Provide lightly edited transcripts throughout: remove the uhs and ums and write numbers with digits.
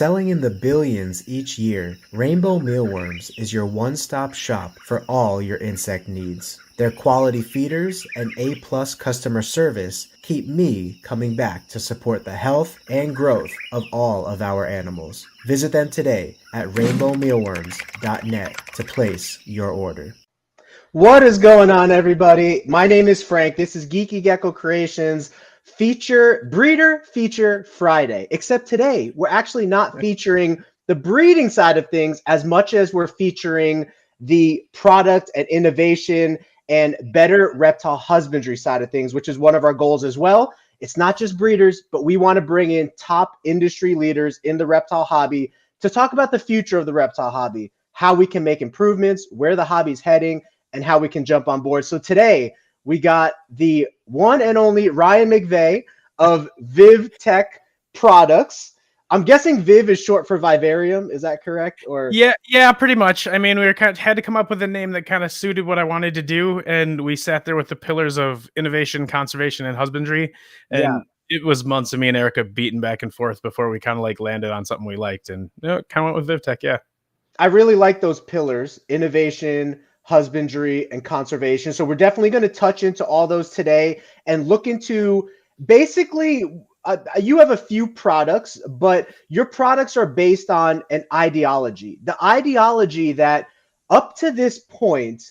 Selling in the billions each year, Rainbow Mealworms is your one-stop shop for all your insect needs. Their quality feeders and A-plus customer service keep me coming back to support the health and growth of all of our animals. Visit them today at rainbowmealworms.net to place your order. What is going on, everybody? My name is Frank. This is Geeky Gecko Creations Breeder Feature Friday. Except today, we're actually not featuring the breeding side of things as much as we're featuring the product and innovation and better reptile husbandry side of things, which is one of our goals as well. It's not just breeders, but we want to bring in top industry leaders in the reptile hobby to talk about the future of the reptile hobby, how we can make improvements, where the hobby's heading, and how we can jump on board. So today we got the one and only Ryan McVeigh of VivTech Products. I'm guessing Viv is short for vivarium. Is that correct? Or yeah, pretty much. I mean, had to come up with a name that kind of suited what I wanted to do, and we sat there with the pillars of innovation, conservation, and husbandry. And it was months of me and Erica beating back and forth before we kind of like landed on something we liked, and kind of went with VivTech. Yeah, I really like those pillars: innovation, husbandry, and conservation. So we're definitely going to touch into all those today and look into basically you have a few products, but your products are based on an ideology. The ideology that up to this point,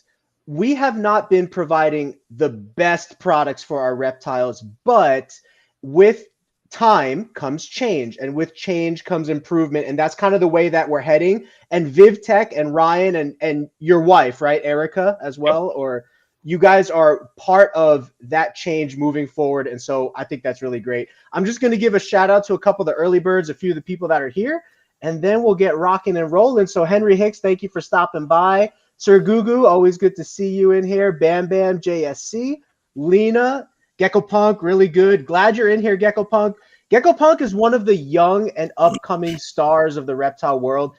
we have not been providing the best products for our reptiles, but with time comes change, and with change comes improvement, and that's kind of the way that we're heading. And VivTech and Ryan and your wife, right, Erica, as well, or you guys are part of that change moving forward, and so I think that's really great. I'm just going to give a shout out to a couple of the early birds, a few of the people that are here, and then we'll get rocking and rolling. So Henry Hicks, thank you for stopping by. Sir Gugu, always good to see you in here. Bam Bam JSC, Lena, Gecko Punk, really good. Glad you're in here, Gecko Punk. Gecko Punk is one of the young and upcoming stars of the reptile world.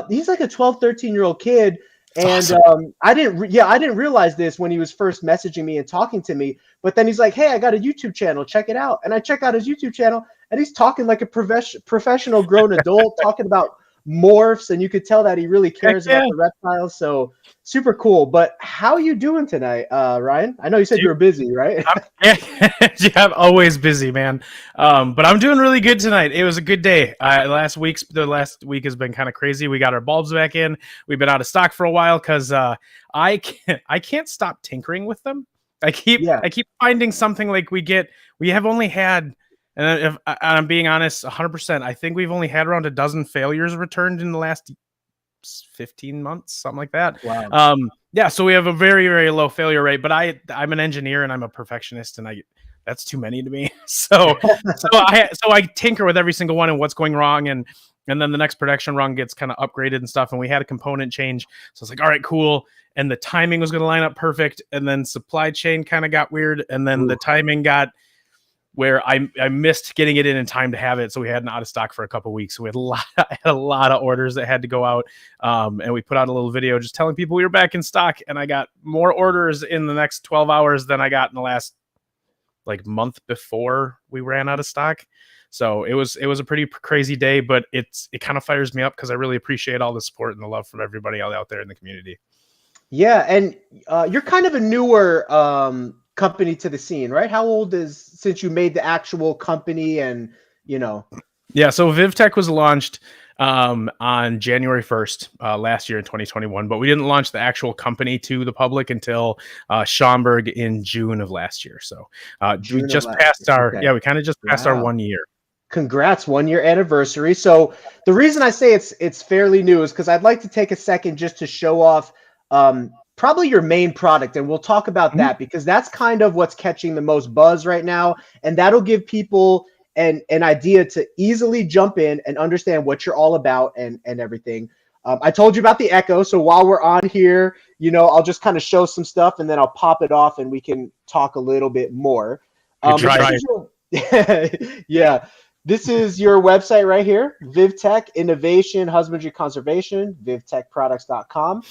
He's like a 12, 13-year-old kid. And awesome. I didn't realize this when he was first messaging me and talking to me. But then he's like, hey, I got a YouTube channel. Check it out. And I check out his YouTube channel, and he's talking like a professional grown adult, talking about morphs, and you could tell that he really cares about the reptiles. So super cool. But how are you doing tonight, Ryan? I know you said you were busy, right? I'm always busy, man. But I'm doing really good tonight. It was a good day. The last week has been kind of crazy. We got our bulbs back in. We've been out of stock for a while because I can't stop tinkering with them. I keep finding something. Like we have only had, and if I'm being honest, 100%, I think we've only had around a dozen failures returned in the last 15 months, something like that. Wow. So we have a very, very low failure rate, but I'm an engineer and I'm a perfectionist, and that's too many to me. So I tinker with every single one and what's going wrong, and then the next production run gets kind of upgraded and stuff, and we had a component change. So it's like, all right, cool. And the timing was going to line up perfect, and then supply chain kind of got weird, and then the timing got where I missed getting it in time to have it. So we had an out of stock for a couple of weeks. So we had a lot of orders that had to go out. And we put out a little video just telling people we were back in stock, and I got more orders in the next 12 hours than I got in the last like month before we ran out of stock. So it was a pretty crazy day, but it kind of fires me up because I really appreciate all the support and the love from everybody out there in the community. Yeah. And you're kind of a newer company to the scene, right? How old since you made the actual company, and Yeah, so VivTech was launched on January 1st last year in 2021, but we didn't launch the actual company to the public until Schaumburg in June of last year. So we just passed our 1 year. Congrats, 1 year anniversary. So the reason I say it's fairly new is because I'd like to take a second just to show off probably your main product, and we'll talk about that because that's kind of what's catching the most buzz right now, and that'll give people an idea to easily jump in and understand what you're all about and everything. I told you about the Echo, so while we're on here, I'll just kind of show some stuff, and then I'll pop it off, and we can talk a little bit more. Yeah. This is your website right here, VivTech, Innovation, Husbandry, Conservation, VivTechProducts.com.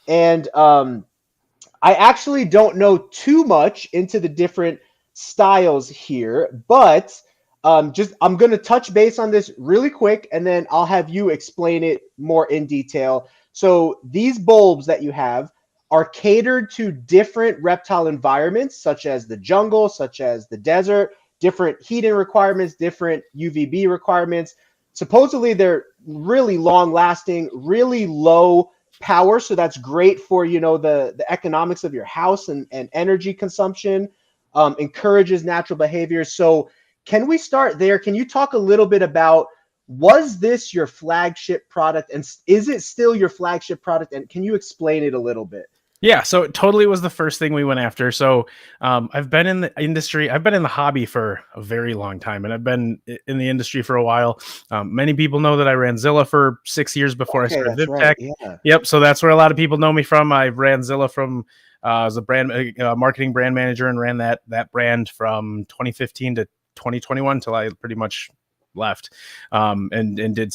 And I actually don't know too much into the different styles here, but I'm going to touch base on this really quick, and then I'll have you explain it more in detail. So these bulbs that you have are catered to different reptile environments, such as the jungle, such as the desert, different heating requirements, different UVB requirements. Supposedly they're really long lasting, really low power. So that's great for, the economics of your house and energy consumption, encourages natural behavior. So can we start there? Can you talk a little bit about, was this your flagship product, and is it still your flagship product? And can you explain it a little bit? Yeah, so it totally was the first thing we went after. So I've been in the industry, I've been in the hobby for a very long time, and I've been in the industry for a while. Many people know that I ran Zilla for 6 years before I started That's VivTech. right. Yeah. Yep, so that's where a lot of people know me from. I ran Zilla from as a brand marketing brand manager, and ran that brand from 2015 to 2021 till I pretty much left, and did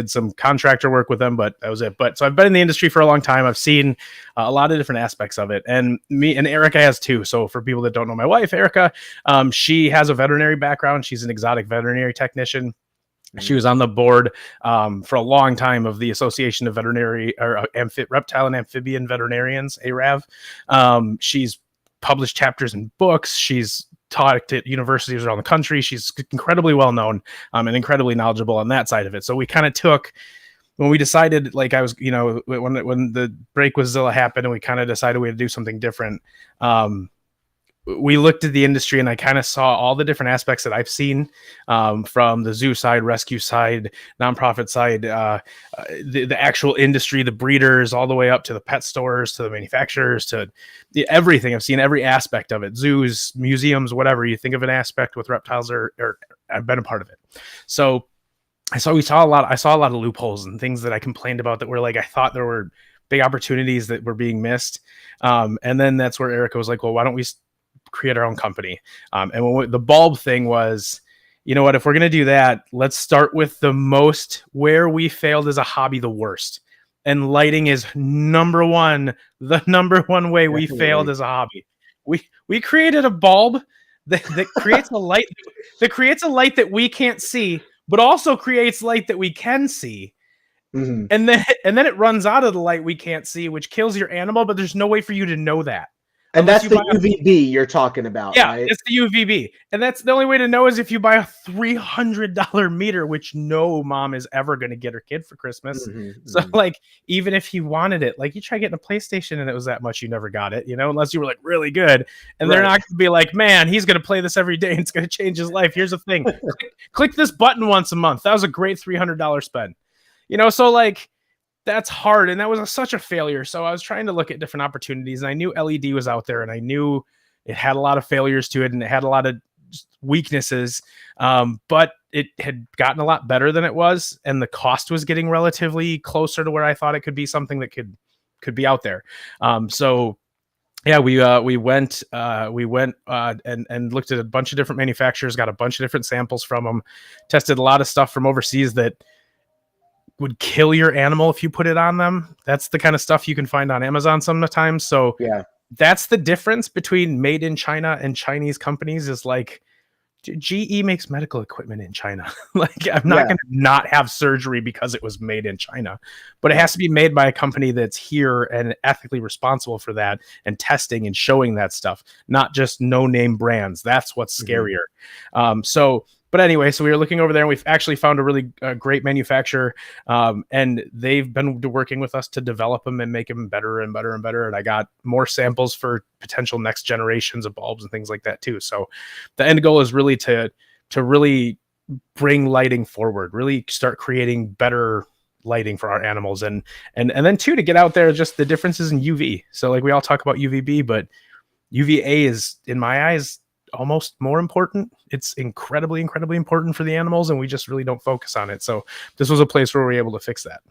some contractor work with them, but that was it. But so I've been in the industry for a long time. I've seen a lot of different aspects of it, and me and Erica has too. So for people that don't know my wife, Erica, she has a veterinary background. She's an exotic veterinary technician. She was on the board for a long time of the Association of Veterinary or Reptile and Amphibian Veterinarians, ARAV. She's published chapters in books. She's taught at universities around the country. She's incredibly well known and incredibly knowledgeable on that side of it. So we kind of took, when we decided, like I was, when the break with Zilla happened, and we kind of decided we had to do something different. We looked at the industry, and I kind of saw all the different aspects that I've seen from the zoo side, rescue side, nonprofit side, the actual industry, the breeders, all the way up to the pet stores, to the manufacturers, to everything. I've seen every aspect of it: zoos, museums, whatever you think of an aspect with reptiles, or I've been a part of it. So I saw a lot of loopholes and things that I complained about that were like, I thought there were big opportunities that were being missed. And then that's where Erica was like, well, why don't we create our own company? And when the bulb thing was, you know what, if we're going to do that, let's start with where we failed as a hobby the worst. And lighting is the number one way we failed as a hobby. We created a bulb that creates a light that we can't see, but also creates light that we can see. Mm-hmm. And then it runs out of the light we can't see, which kills your animal, but there's no way for you to know that. And that's the UVB you're talking about, yeah, right? It's the UVB. And that's the only way to know is if you buy a $300 meter, which no mom is ever going to get her kid for Christmas. Mm-hmm, so like, even if you wanted it, like you try getting a PlayStation and it was that much, you never got it, unless you were like really good. And they're not going to be like, man, he's going to play this every day and it's going to change his life. Here's the thing. click this button once a month. That was a great $300 spend. So like, that's hard. And that was such a failure. So I was trying to look at different opportunities, and I knew LED was out there, and I knew it had a lot of failures to it, and it had a lot of weaknesses. But it had gotten a lot better than it was. And the cost was getting relatively closer to where I thought it could be something that could be out there. So yeah, we went and looked at a bunch of different manufacturers, got a bunch of different samples from them, tested a lot of stuff from overseas that would kill your animal if you put it on them. That's the kind of stuff you can find on Amazon sometimes. So yeah, that's the difference between made in China and Chinese companies. Is like, GE makes medical equipment in China. Like, I'm not going to not have surgery because it was made in China, but it has to be made by a company that's here and ethically responsible for that and testing and showing that stuff, not just no name brands. That's what's scarier. But anyway, so we were looking over there, and we've actually found a really great manufacturer, and they've been working with us to develop them and make them better and better and better. And I got more samples for potential next generations of bulbs and things like that too. So the end goal is really to really bring lighting forward, really start creating better lighting for our animals, and then too, to get out there, just the differences in UV. So like, we all talk about UVB, but UVA is, in my eyes, almost more important. It's incredibly important for the animals, and we just really don't focus on it. So this was a place where we were able to fix that.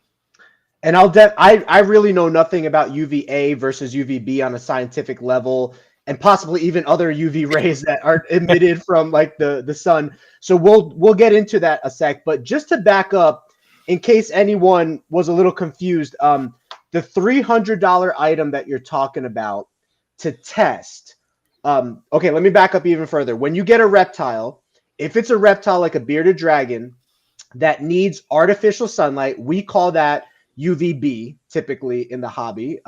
And I really know nothing about UVA versus UVB on a scientific level, and possibly even other UV rays that are emitted from like the sun. So we'll get into that a sec. But just to back up, in case anyone was a little confused, the $300 item that you're talking about to test. Okay, let me back up even further. When you get a reptile, if it's a reptile like a bearded dragon that needs artificial sunlight, we call that UVB typically in the hobby.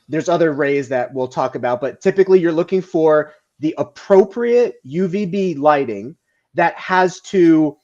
There's other rays that we'll talk about, but typically you're looking for the appropriate UVB lighting that has to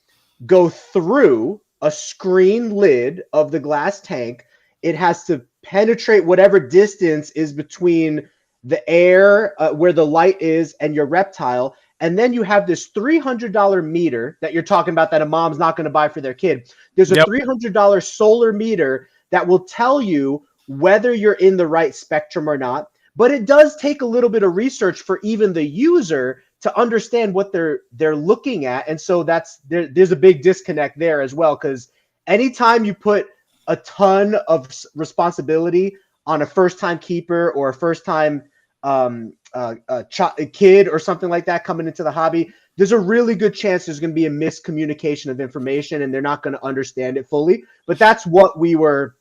go through a screen lid of the glass tank. It has to penetrate whatever distance is between the air where the light is and your reptile. And then you have this $300 meter that you're talking about that a mom's not going to buy for their kid. There's a $300 solar meter that will tell you whether you're in the right spectrum or not. But it does take a little bit of research for even the user to understand what they're looking at. And so there's a big disconnect there as well, because anytime you put a ton of responsibility on a first-time keeper or a first-time kid or something like that coming into the hobby, there's a really good chance there's going to be a miscommunication of information and they're not going to understand it fully. But that's what we were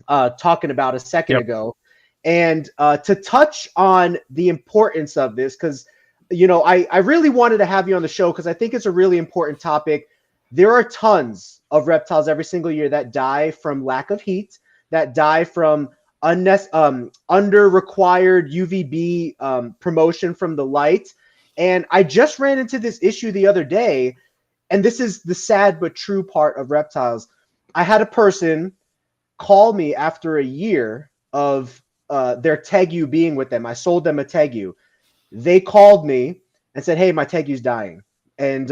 talking about a second ago. And to touch on the importance of this, because, you know, I really wanted to have you on the show because I think it's a really important topic. There are tons of reptiles every single year that die from lack of heat, that die from under required UVB promotion from the light. And I just ran into this issue the other day, and this is the sad but true part of reptiles. I had a person call me after a year of their tegu being with them. I sold them a tegu. They called me and said, hey, my tegu's dying. And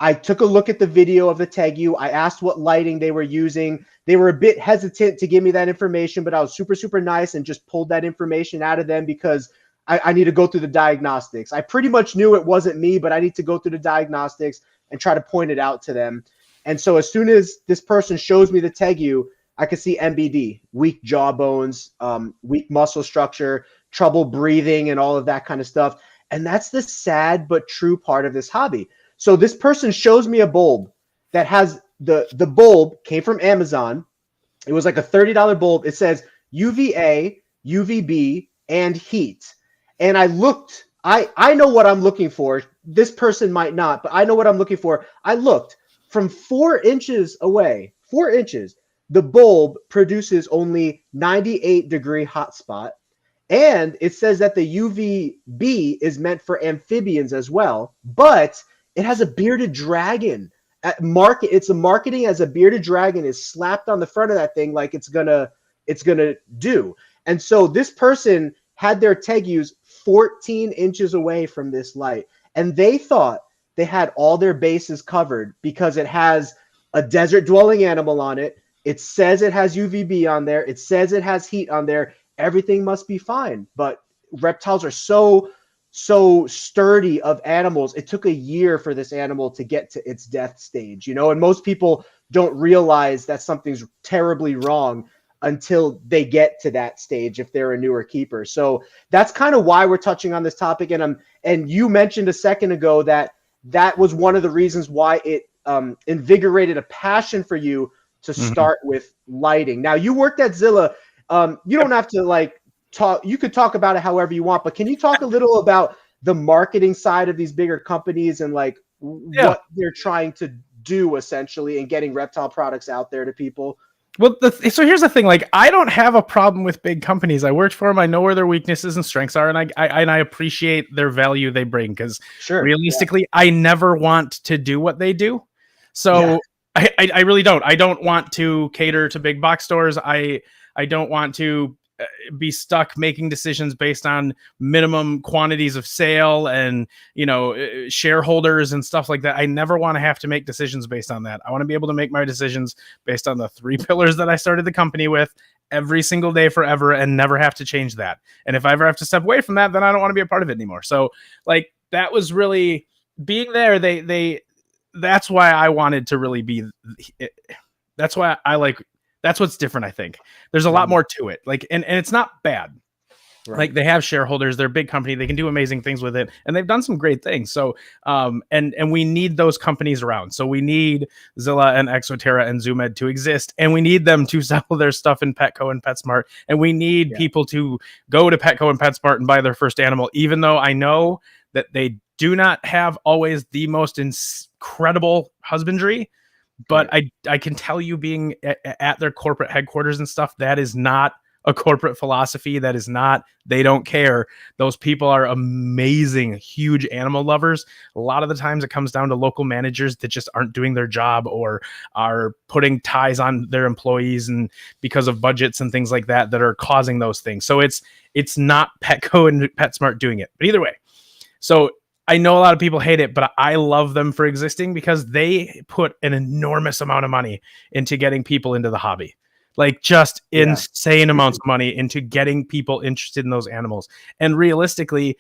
I took a look at the video of the tegu. I asked what lighting they were using. They were a bit hesitant to give me that information, but I was super, super nice and just pulled that information out of them because I need to go through the diagnostics. I pretty much knew it wasn't me, but I need to go through the diagnostics and try to point it out to them. And so as soon as this person shows me the tegu, I could see MBD, weak jaw bones, weak muscle structure, trouble breathing, and all of that kind of stuff. And that's the sad but true part of this hobby. So this person shows me a bulb that has the bulb came from Amazon. It was like a $30 bulb. It says UVA, UVB, and heat. And I looked, I know what I'm looking for. This person might not, but I know what I'm looking for. I looked from 4 inches away, 4 inches. The bulb produces only 98-degree hotspot. And it says that the UVB is meant for amphibians as well, but it has a bearded dragon. It's a marketing as a bearded dragon is slapped on the front of that thing like it's gonna do. And so this person had their tegus 14 inches away from this light, and they thought they had all their bases covered because it has a desert dwelling animal on it. It says it has UVB on there. It says it has heat on there. Everything must be fine. But reptiles are so sturdy of animals. It took a year for this animal to get to its death stage, you know, and most people don't realize that something's terribly wrong until they get to that stage if they're a newer keeper. So that's kind of why we're touching on this topic. And you mentioned a second ago that was one of the reasons why it invigorated a passion for you to start with lighting. Now, you worked at Zilla. You don't have to like talk. You could talk about it however you want, but can you talk a little about the marketing side of these bigger companies and like what they're trying to do essentially and getting reptile products out there to people? Well, so here's the thing. Like, I don't have a problem with big companies. I worked for them. I know where their weaknesses and strengths are, and I appreciate their value they bring because realistically, I never want to do what they do. So I really don't. I don't want to cater to big box stores. I don't want to be stuck making decisions based on minimum quantities of sale and, you know, shareholders and stuff like that. I never want to have to make decisions based on that. I want to be able to make my decisions based on the 3 pillars that I started the company with every single day forever and never have to change that. And if I ever have to step away from that, then I don't want to be a part of it anymore. So like that was really being there. That's why I wanted to really be, that's why I like, that's what's different. I think there's a lot more to it. Like, and it's not bad. Right. Like they have shareholders, they're a big company, they can do amazing things with it. And they've done some great things. So, and we need those companies around. So we need Zilla and Exoterra and Zoomed to exist. And we need them to sell their stuff in Petco and PetSmart. And we need people to go to Petco and PetSmart and buy their first animal, even though I know that they do not have always the most incredible husbandry, but I can tell you, being at their corporate headquarters and stuff, that is not a corporate philosophy. That is not, they don't care. Those people are amazing, huge animal lovers. A lot of the times it comes down to local managers that just aren't doing their job or are putting ties on their employees, and because of budgets and things like that are causing those things. So it's not Petco and PetSmart doing it. But either way, so I know a lot of people hate it, but I love them for existing because they put an enormous amount of money into getting people into the hobby. Like just insane amounts of money into getting people interested in those animals. And realistically,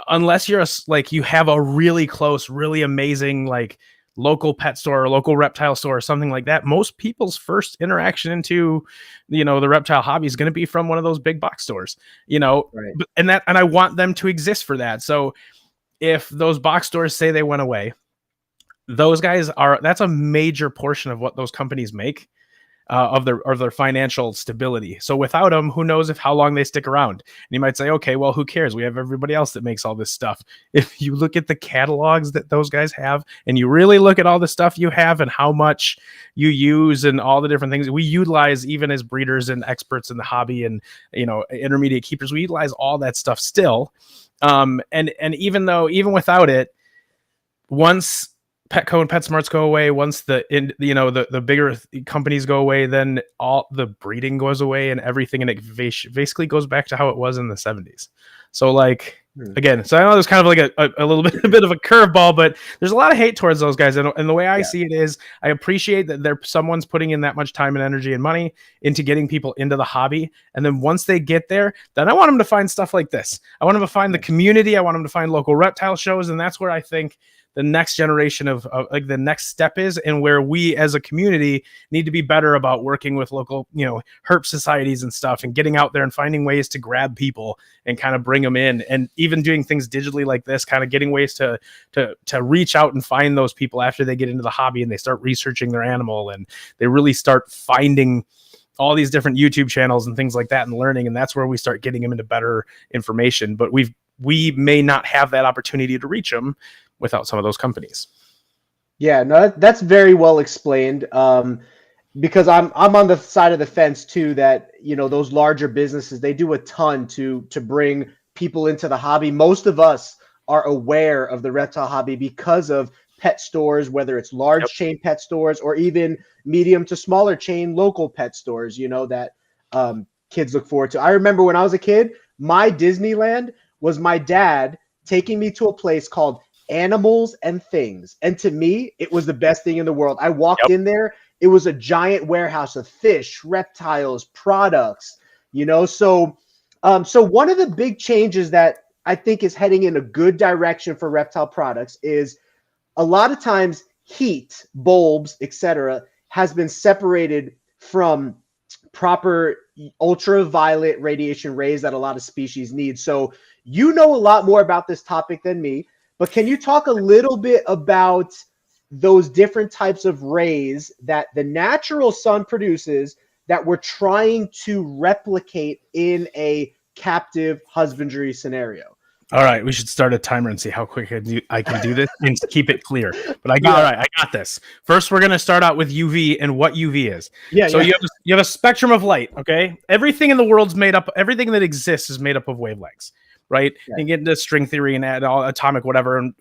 unless you're you have a really close, really amazing, like local pet store or local reptile store or something like that, most people's first interaction into, the reptile hobby is going to be from one of those big box stores, Right. and I want them to exist for that. So if those box stores say they went away, those guys that's a major portion of what those companies make. Of their financial stability. So without them, who knows how long they stick around? And you might say, okay, well, who cares? We have everybody else that makes all this stuff. If you look at the catalogs that those guys have, and you really look at all the stuff you have and how much you use and all the different things we utilize, even as breeders and experts in the hobby and intermediate keepers, we utilize all that stuff still. And even without it, once Petco and PetSmarts go away, once the bigger companies go away, then all the breeding goes away and everything, and it basically goes back to how it was in the 70s. So again, so I know there's kind of like a little bit, a bit of a curveball, but there's a lot of hate towards those guys. And the way I see it is, I appreciate that someone's putting in that much time and energy and money into getting people into the hobby. And then once they get there, then I want them to find stuff like this. I want them to find the community. I want them to find local reptile shows. And that's where I think the next generation of the next step is, and where we as a community need to be better about working with local, herp societies and stuff, and getting out there and finding ways to grab people and kind of bring them in, and even doing things digitally like this, kind of getting ways to reach out and find those people after they get into the hobby and they start researching their animal and they really start finding all these different YouTube channels and things like that and learning. And that's where we start getting them into better information. But we may not have that opportunity to reach them without some of those companies. Yeah, no, that's very well explained. Because I'm on the side of the fence too, that those larger businesses, they do a ton to bring people into the hobby. Most of us are aware of the reptile hobby because of pet stores, whether it's large chain pet stores or even medium to smaller chain local pet stores, that kids look forward to. I remember when I was a kid, my Disneyland was my dad taking me to a place called Animals and Things. And to me, it was the best thing in the world. I walked in there. It was a giant warehouse of fish, reptiles, products, So one of the big changes that I think is heading in a good direction for reptile products is a lot of times heat, bulbs, etc., has been separated from proper ultraviolet radiation rays that a lot of species need. So you know a lot more about this topic than me. But can you talk a little bit about those different types of rays that the natural sun produces that we're trying to replicate in a captive husbandry scenario? All right, we should start a timer and see how quick I can do this and keep it clear. But all right, I got this. First, we're going to start out with UV and what UV is. You have a spectrum of light, okay? Everything in the world's made up, everything that exists is made up of wavelengths. Right? Yeah. You get into string theory and add all atomic whatever.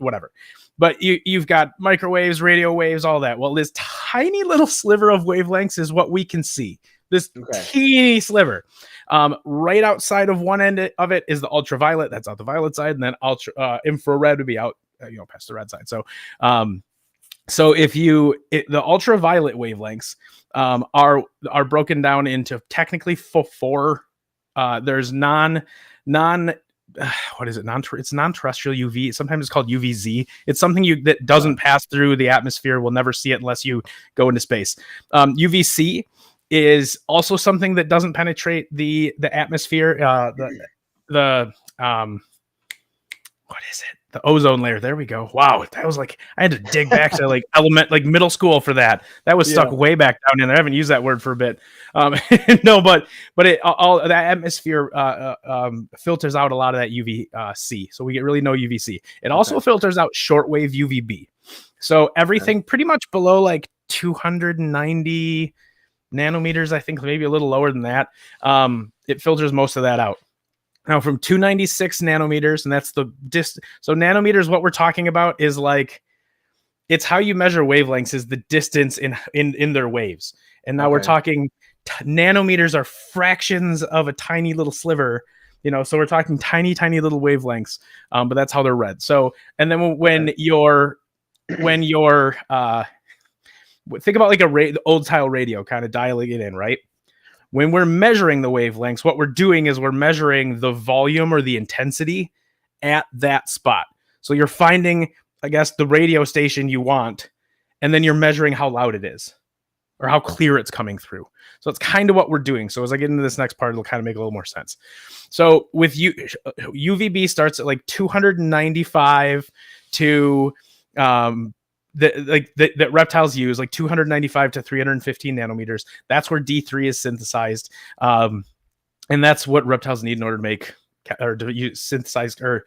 But you've got microwaves, radio waves, all that. Well, this tiny little sliver of wavelengths is what we can see. This teeny sliver. Right outside of one end of it is the ultraviolet. That's out the violet side, and then infrared would be out, past the red side. So, the ultraviolet wavelengths are broken down into technically four. There's what is it? It's non-terrestrial UV. Sometimes it's called UVZ. It's something that doesn't pass through the atmosphere. We'll never see it unless you go into space. UVC is also something that doesn't penetrate the atmosphere. what is it? The ozone layer. There we go. Wow. That was like, I had to dig back to like middle school for that. That was stuck way back down in there. I haven't used that word for a bit. No, but it all that atmosphere filters out a lot of that UVC. So we get really no UVC. It also filters out shortwave UVB. So everything pretty much below like 290 nanometers, I think maybe a little lower than that. It filters most of that out. Now from 296 nanometers, and that's the so nanometers, what we're talking about is like, it's how you measure wavelengths is the distance in their waves. And now we're talking nanometers are fractions of a tiny little sliver, so we're talking tiny little wavelengths, but that's how they're read. So, and then when you're think about like the old style radio, kind of dialing it in, right? When we're measuring the wavelengths, what we're doing is we're measuring the volume or the intensity at that spot. So you're finding, I guess, the radio station you want, and then you're measuring how loud it is or how clear it's coming through. So it's kind of what we're doing. So as I get into this next part, it'll kind of make a little more sense. So with UVB starts at like 295 to that reptiles use, like 295 to 315 nanometers. That's where D3 is synthesized, and that's what reptiles need in order to make or to synthesize or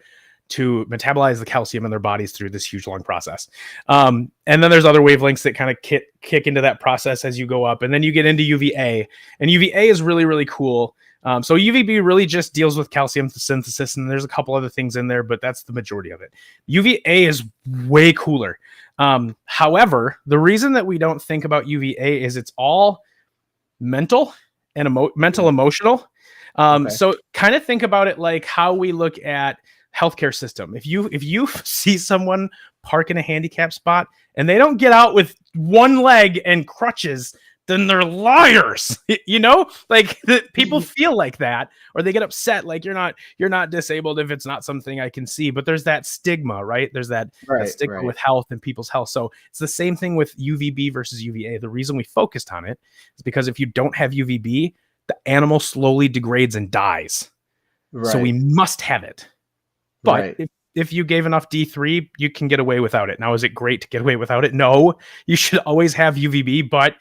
to metabolize the calcium in their bodies through this huge long process. And then there's other wavelengths that kind of kick into that process as you go up, and then you get into UVA, and UVA is really, really cool. So UVB really just deals with calcium synthesis, and there's a couple other things in there, but that's the majority of it. UVA is way cooler. However, the reason that we don't think about UVA is it's all mental and emotional. So kind of think about it like how we look at healthcare system. If you see someone park in a handicap spot and they don't get out with one leg and crutches, then they're liars. Like people feel like that, or they get upset. Like you're not disabled if it's not something I can see, but there's that stigma, right? There's that stigma with health and people's health. So it's the same thing with UVB versus UVA. The reason we focused on it is because if you don't have UVB, the animal slowly degrades and dies. Right. So we must have it. But if you gave enough D3, you can get away without it. Now, is it great to get away without it? No, you should always have UVB, but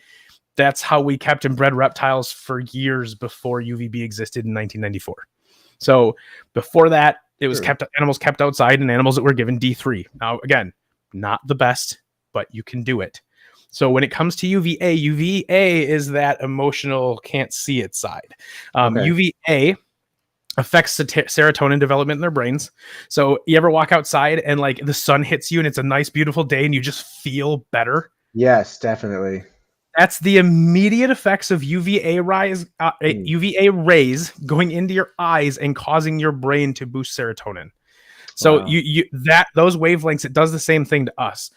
that's how we kept and bred reptiles for years before UVB existed in 1994. So before that, it was animals kept outside and animals that were given D3. Now, again, not the best, but you can do it. So when it comes to UVA is that emotional, can't see it side. UVA affects serotonin development in their brains. So you ever walk outside and like the sun hits you and it's a nice, beautiful day and you just feel better? Yes, definitely. That's the immediate effects of UVA rays going into your eyes and causing your brain to boost serotonin. So those wavelengths, it does the same thing to us.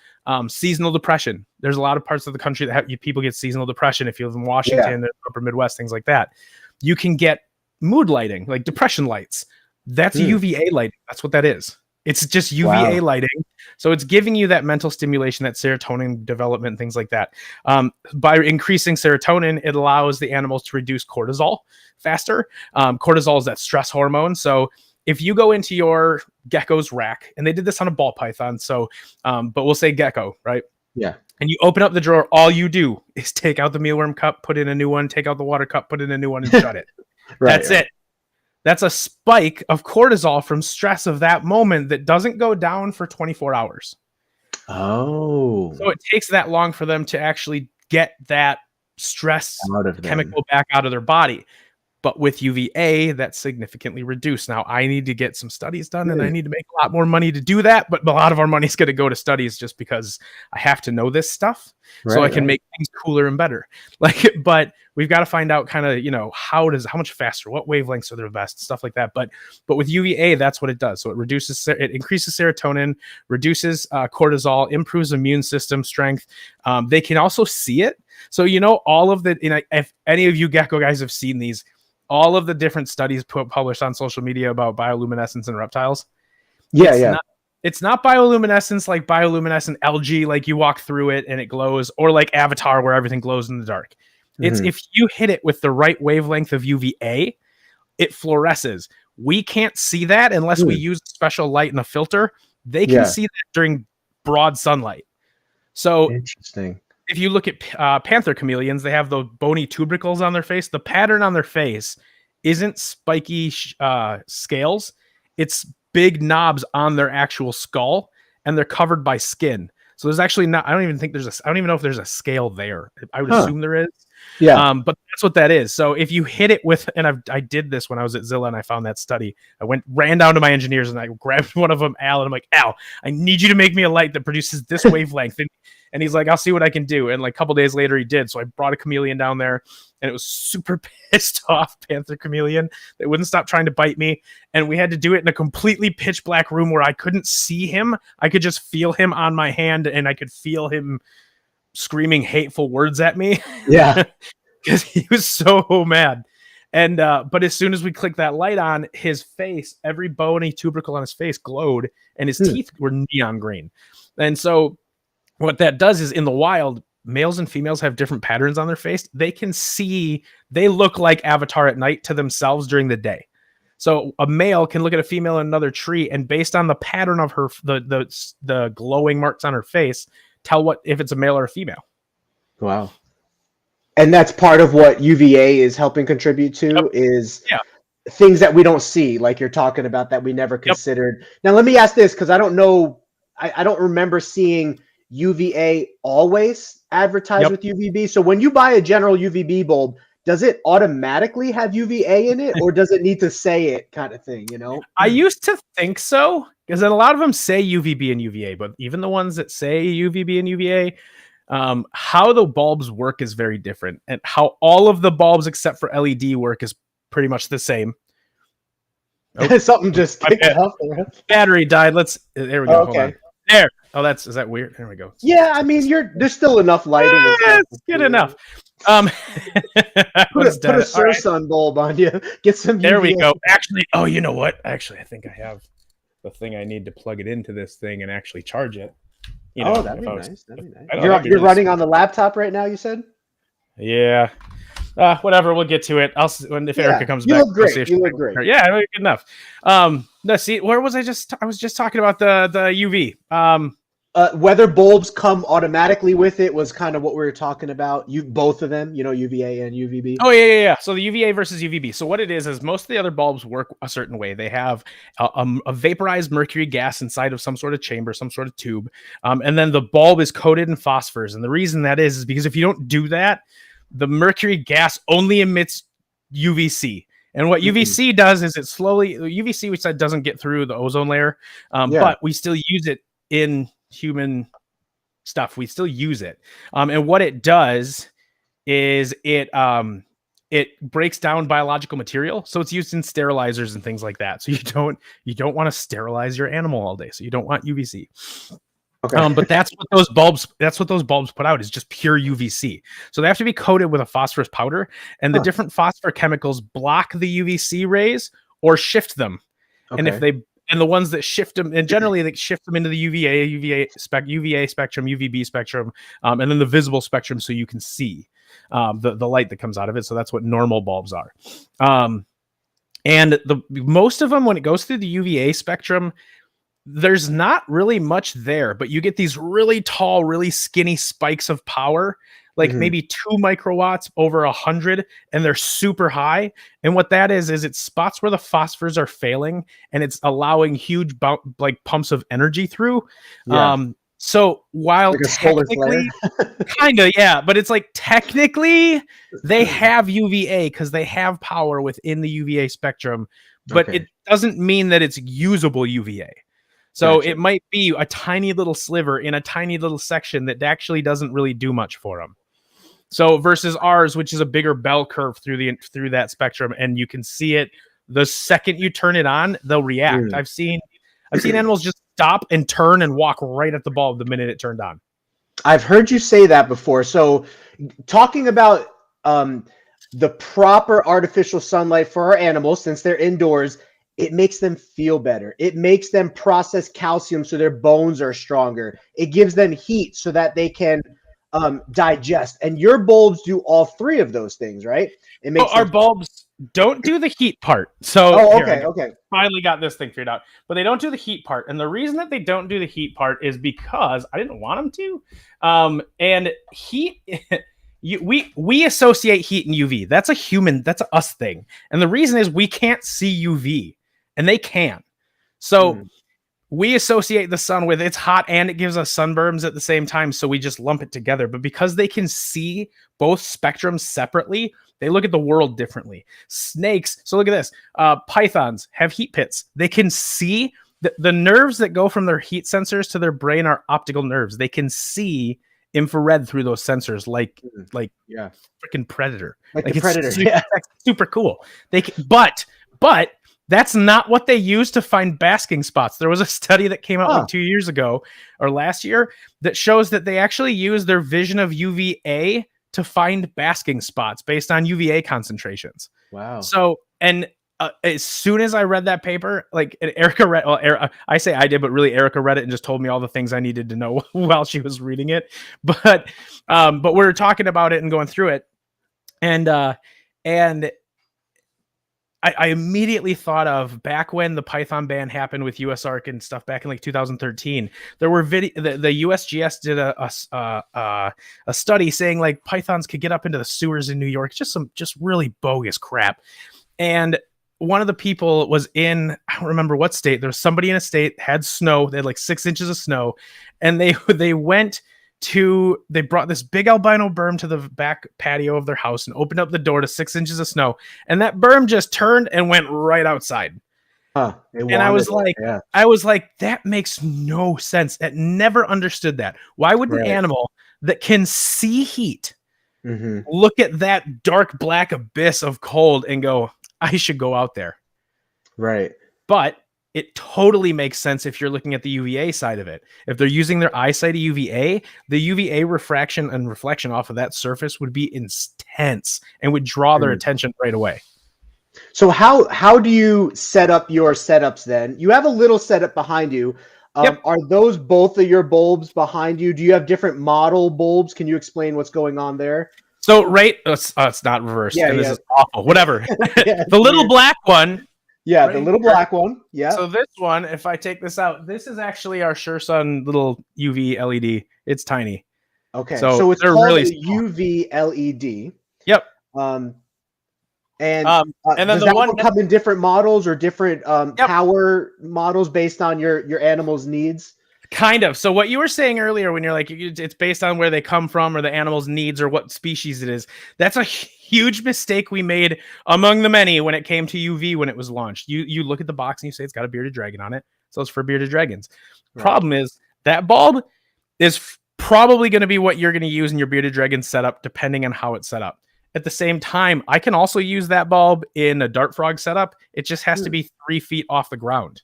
Seasonal depression. There's a lot of parts of the country that people get seasonal depression. If you live in Washington, the upper Midwest, things like that, you can get mood lighting, like depression lights. That's UVA lighting. That's what that is. It's just UVA lighting. So it's giving you that mental stimulation, that serotonin development, things like that. By increasing serotonin, it allows the animals to reduce cortisol faster. Cortisol is that stress hormone. So if you go into your gecko's rack, and they did this on a ball python, so but we'll say gecko, right? Yeah. And you open up the drawer, all you do is take out the mealworm cup, put in a new one, take out the water cup, put in a new one, and shut it. That's it. That's a spike of cortisol from stress of that moment that doesn't go down for 24 hours. Oh. So it takes that long for them to actually get that stress chemical back out of their body. But with UVA, that's significantly reduced. Now, I need to get some studies done, and I need to make a lot more money to do that. But a lot of our money is going to go to studies just because I have to know this stuff so I can make things cooler and better. But we've got to find out kind of, how much faster, what wavelengths are the best, stuff like that. But with UVA, that's what it does. So it increases serotonin, reduces cortisol, improves immune system strength. They can also see it. So, all of the, if any of you gecko guys have seen these, all of the different studies published on social media about bioluminescence in reptiles. It's not bioluminescence like bioluminescent algae, like you walk through it and it glows, or like Avatar where everything glows in the dark. It's if you hit it with the right wavelength of UVA, it fluoresces. We can't see that unless we use a special light and a filter. They can see that during broad sunlight. So interesting. if you look at panther chameleons, they have those bony tubercles on their face. The pattern on their face isn't spiky scales. It's big knobs on their actual skull, and they're covered by skin. So there's actually not, I don't even know if there's a scale there. I would assume there is. Yeah. But that's what that is. So if you hit it with, and I did this when I was at Zilla and I found that study. I ran down to my engineers and I grabbed one of them, Al, and I'm like, Al, I need you to make me a light that produces this wavelength. And he's like, I'll see what I can do. And like a couple days later he did. So I brought a chameleon down there, and it was super pissed off panther chameleon. They wouldn't stop trying to bite me. And we had to do it in a completely pitch black room where I couldn't see him. I could just feel him on my hand, and I could feel him screaming hateful words at me. Yeah. Because he was so mad. And but as soon as we clicked that light on his face, every bony tubercle on his face glowed, and his teeth were neon green. And so what that does is, in the wild, males and females have different patterns on their face. They can see, they look like Avatar at night to themselves during the day. So a male can look at a female in another tree, and based on the pattern of her, the glowing marks on her face, tell if it's a male or a female. Wow. And that's part of what UVA is helping contribute to, is things that we don't see, like you're talking about, that we never considered. Now, let me ask this, because I don't know, I don't remember seeing UVA always advertised with UVB. So when you buy a general UVB bulb, does it automatically have UVA in it, or does it need to say it, kind of thing, you know? I used to think so, because a lot of them say UVB and UVA, but even the ones that say UVB and UVA, how the bulbs work is very different, and how all of the bulbs except for LED work is pretty much the same. Oh, something just kicked off. Battery died. There we go. Oh, okay. Hold on. There. Oh, is that weird? There we go. Yeah, I mean, there's still enough lighting. It's good enough. Put a Sur Sun bulb on you. Get some. There we go. Actually, oh, you know what? Actually, I think I have the thing I need to plug it into this thing and actually charge it. You know, that'd be nice. You're running on the laptop right now, you said? Yeah. Whatever. We'll get to it. If Erica comes back. You look great. You look great. Yeah, good enough. Let's see. Where was I was just talking about the UV. Whether bulbs come automatically with it was kind of what we were talking about. Both of them, UVA and UVB. Oh, yeah. So the UVA versus UVB. So what it is most of the other bulbs work a certain way. They have a vaporized mercury gas inside of some sort of chamber, some sort of tube. And then the bulb is coated in phosphors. And the reason that is because if you don't do that, the mercury gas only emits UVC. And what UVC does is it slowly, UVC, which doesn't get through the ozone layer, but we still use it in human stuff. We still use it. And what it does is it breaks down biological material. So it's used in sterilizers and things like that. So you don't want to sterilize your animal all day. So you don't want UVC. Okay. But that's what those bulbs put out, is just pure UVC. So they have to be coated with a phosphorus powder, and the different phosphor chemicals block the UVC rays or shift them. Okay. And the ones that shift them, and generally they shift them into the UVA spectrum, UVB spectrum, and then the visible spectrum, so you can see the light that comes out of it. So that's what normal bulbs are. And most of them, when it goes through the UVA spectrum, there's not really much there, but you get these really tall, really skinny spikes of power, like maybe 2 microwatts over 100, and they're super high. And what that is it spots where the phosphors are failing, and it's allowing huge pumps of energy through. Yeah. So while like technically, kind of, yeah, but it's like technically they have UVA because they have power within the UVA spectrum, but it doesn't mean that it's usable UVA. So it might be a tiny little sliver in a tiny little section that actually doesn't really do much for them. So versus ours, which is a bigger bell curve through that spectrum, and you can see it the second you turn it on, they'll react. I've seen animals just stop and turn and walk right at the bulb the minute it turned on. I've heard you say that before. So talking about the proper artificial sunlight for our animals, since they're indoors, it makes them feel better. It makes them process calcium so their bones are stronger. It gives them heat so that they can digest. And your bulbs do all three of those things, right? It makes our bulbs. don't do the heat part. So Oh, here, I okay, okay. finally got this thing figured out. But they don't do the heat part, and the reason that they don't do the heat part is because I didn't want them to. And heat, we associate heat and UV. That's that's a us thing, and the reason is we can't see UV, and they can. So we associate the sun with it's hot and it gives us sunburns at the same time, so we just lump it together. But because they can see both spectrums separately, they look at the world differently. Snakes, so look at this. Pythons have heat pits. They can see the nerves that go from their heat sensors to their brain are optical nerves. They can see infrared through those sensors, like freaking Predator. Like the Predator. That's super cool. But that's not what they use to find basking spots. There was a study that came out like 2 years ago or last year that shows that they actually use their vision of UVA to find basking spots based on UVA concentrations. Wow. So, and as soon as I read that paper, like Erica read, I say I did, but really Erica read it and just told me all the things I needed to know while she was reading it. But we were talking about it and going through it, and I immediately thought of back when the Python ban happened with USARK and stuff back in like 2013. There were the USGS did a study saying like pythons could get up into the sewers in New York, just really bogus crap. And one of the people was in, I don't remember what state. There was somebody in a state had snow. They had like 6 inches of snow, and they brought this big albino berm to the back patio of their house and opened up the door to 6 inches of snow. And that berm just turned and went right outside. And I was like, that makes no sense. I never understood that. Why would an animal that can see heat look at that dark black abyss of cold and go, I should go out there? Right. But it totally makes sense if you're looking at the UVA side of it. If they're using their eyesight of UVA, the UVA refraction and reflection off of that surface would be intense and would draw their attention right away. So how do you set up your setups then? You have a little setup behind you. Are those both of your bulbs behind you? Do you have different model bulbs? Can you explain what's going on there? So it's not reversed. This is awful. Whatever. The little black one. Yeah, the little black one. Yeah. So this one, if I take this out, this is actually our Sure Sun little UV LED. It's tiny. Okay. So it's called really a UV LED. Yep. And then does the one come in different models or different power models based on your animal's needs? Kind of. So what you were saying earlier when you're like, it's based on where they come from or the animal's needs or what species it is. That's a huge mistake we made among the many when it came to UV when it was launched. You look at the box and you say it's got a bearded dragon on it. So it's for bearded dragons. Right. Problem is that bulb is probably going to be what you're going to use in your bearded dragon setup, depending on how it's set up. At the same time, I can also use that bulb in a dart frog setup. It just has to be 3 feet off the ground.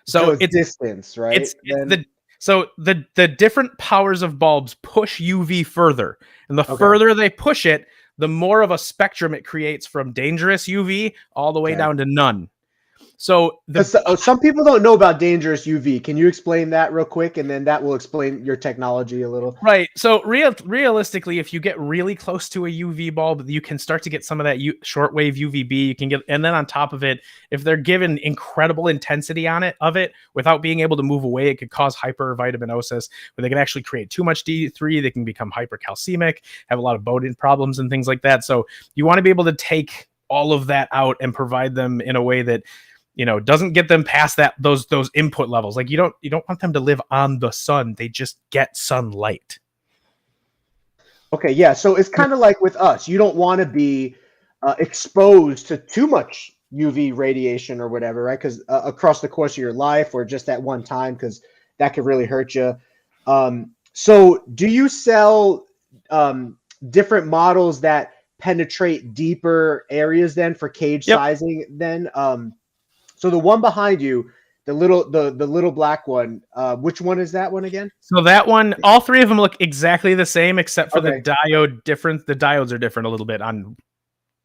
So it's distance, right? The different powers of bulbs push UV further, and the further they push it, the more of a spectrum it creates from dangerous UV all the way down to none. So some people don't know about dangerous UV. Can you explain that real quick, and then that will explain your technology a little? Right. So realistically, if you get really close to a UV bulb, you can start to get some of that shortwave UVB. You can get, and then on top of it, if they're given incredible intensity of it without being able to move away, it could cause hypervitaminosis, where they can actually create too much D3. They can become hypercalcemic, have a lot of bone problems and things like that. So you want to be able to take all of that out and provide them in a way that doesn't get them past those input levels. Like you don't want them to live on the sun. They just get sunlight. Okay, yeah. So it's kind of like with us. You don't want to be exposed to too much UV radiation or whatever, right? Because across the course of your life or just at one time, because that could really hurt you. So do you sell different models that penetrate deeper areas then for cage sizing then? So the one behind you, the little black one, which one is that one again? So that one, all three of them look exactly the same, except for the diode difference. The diodes are different a little bit on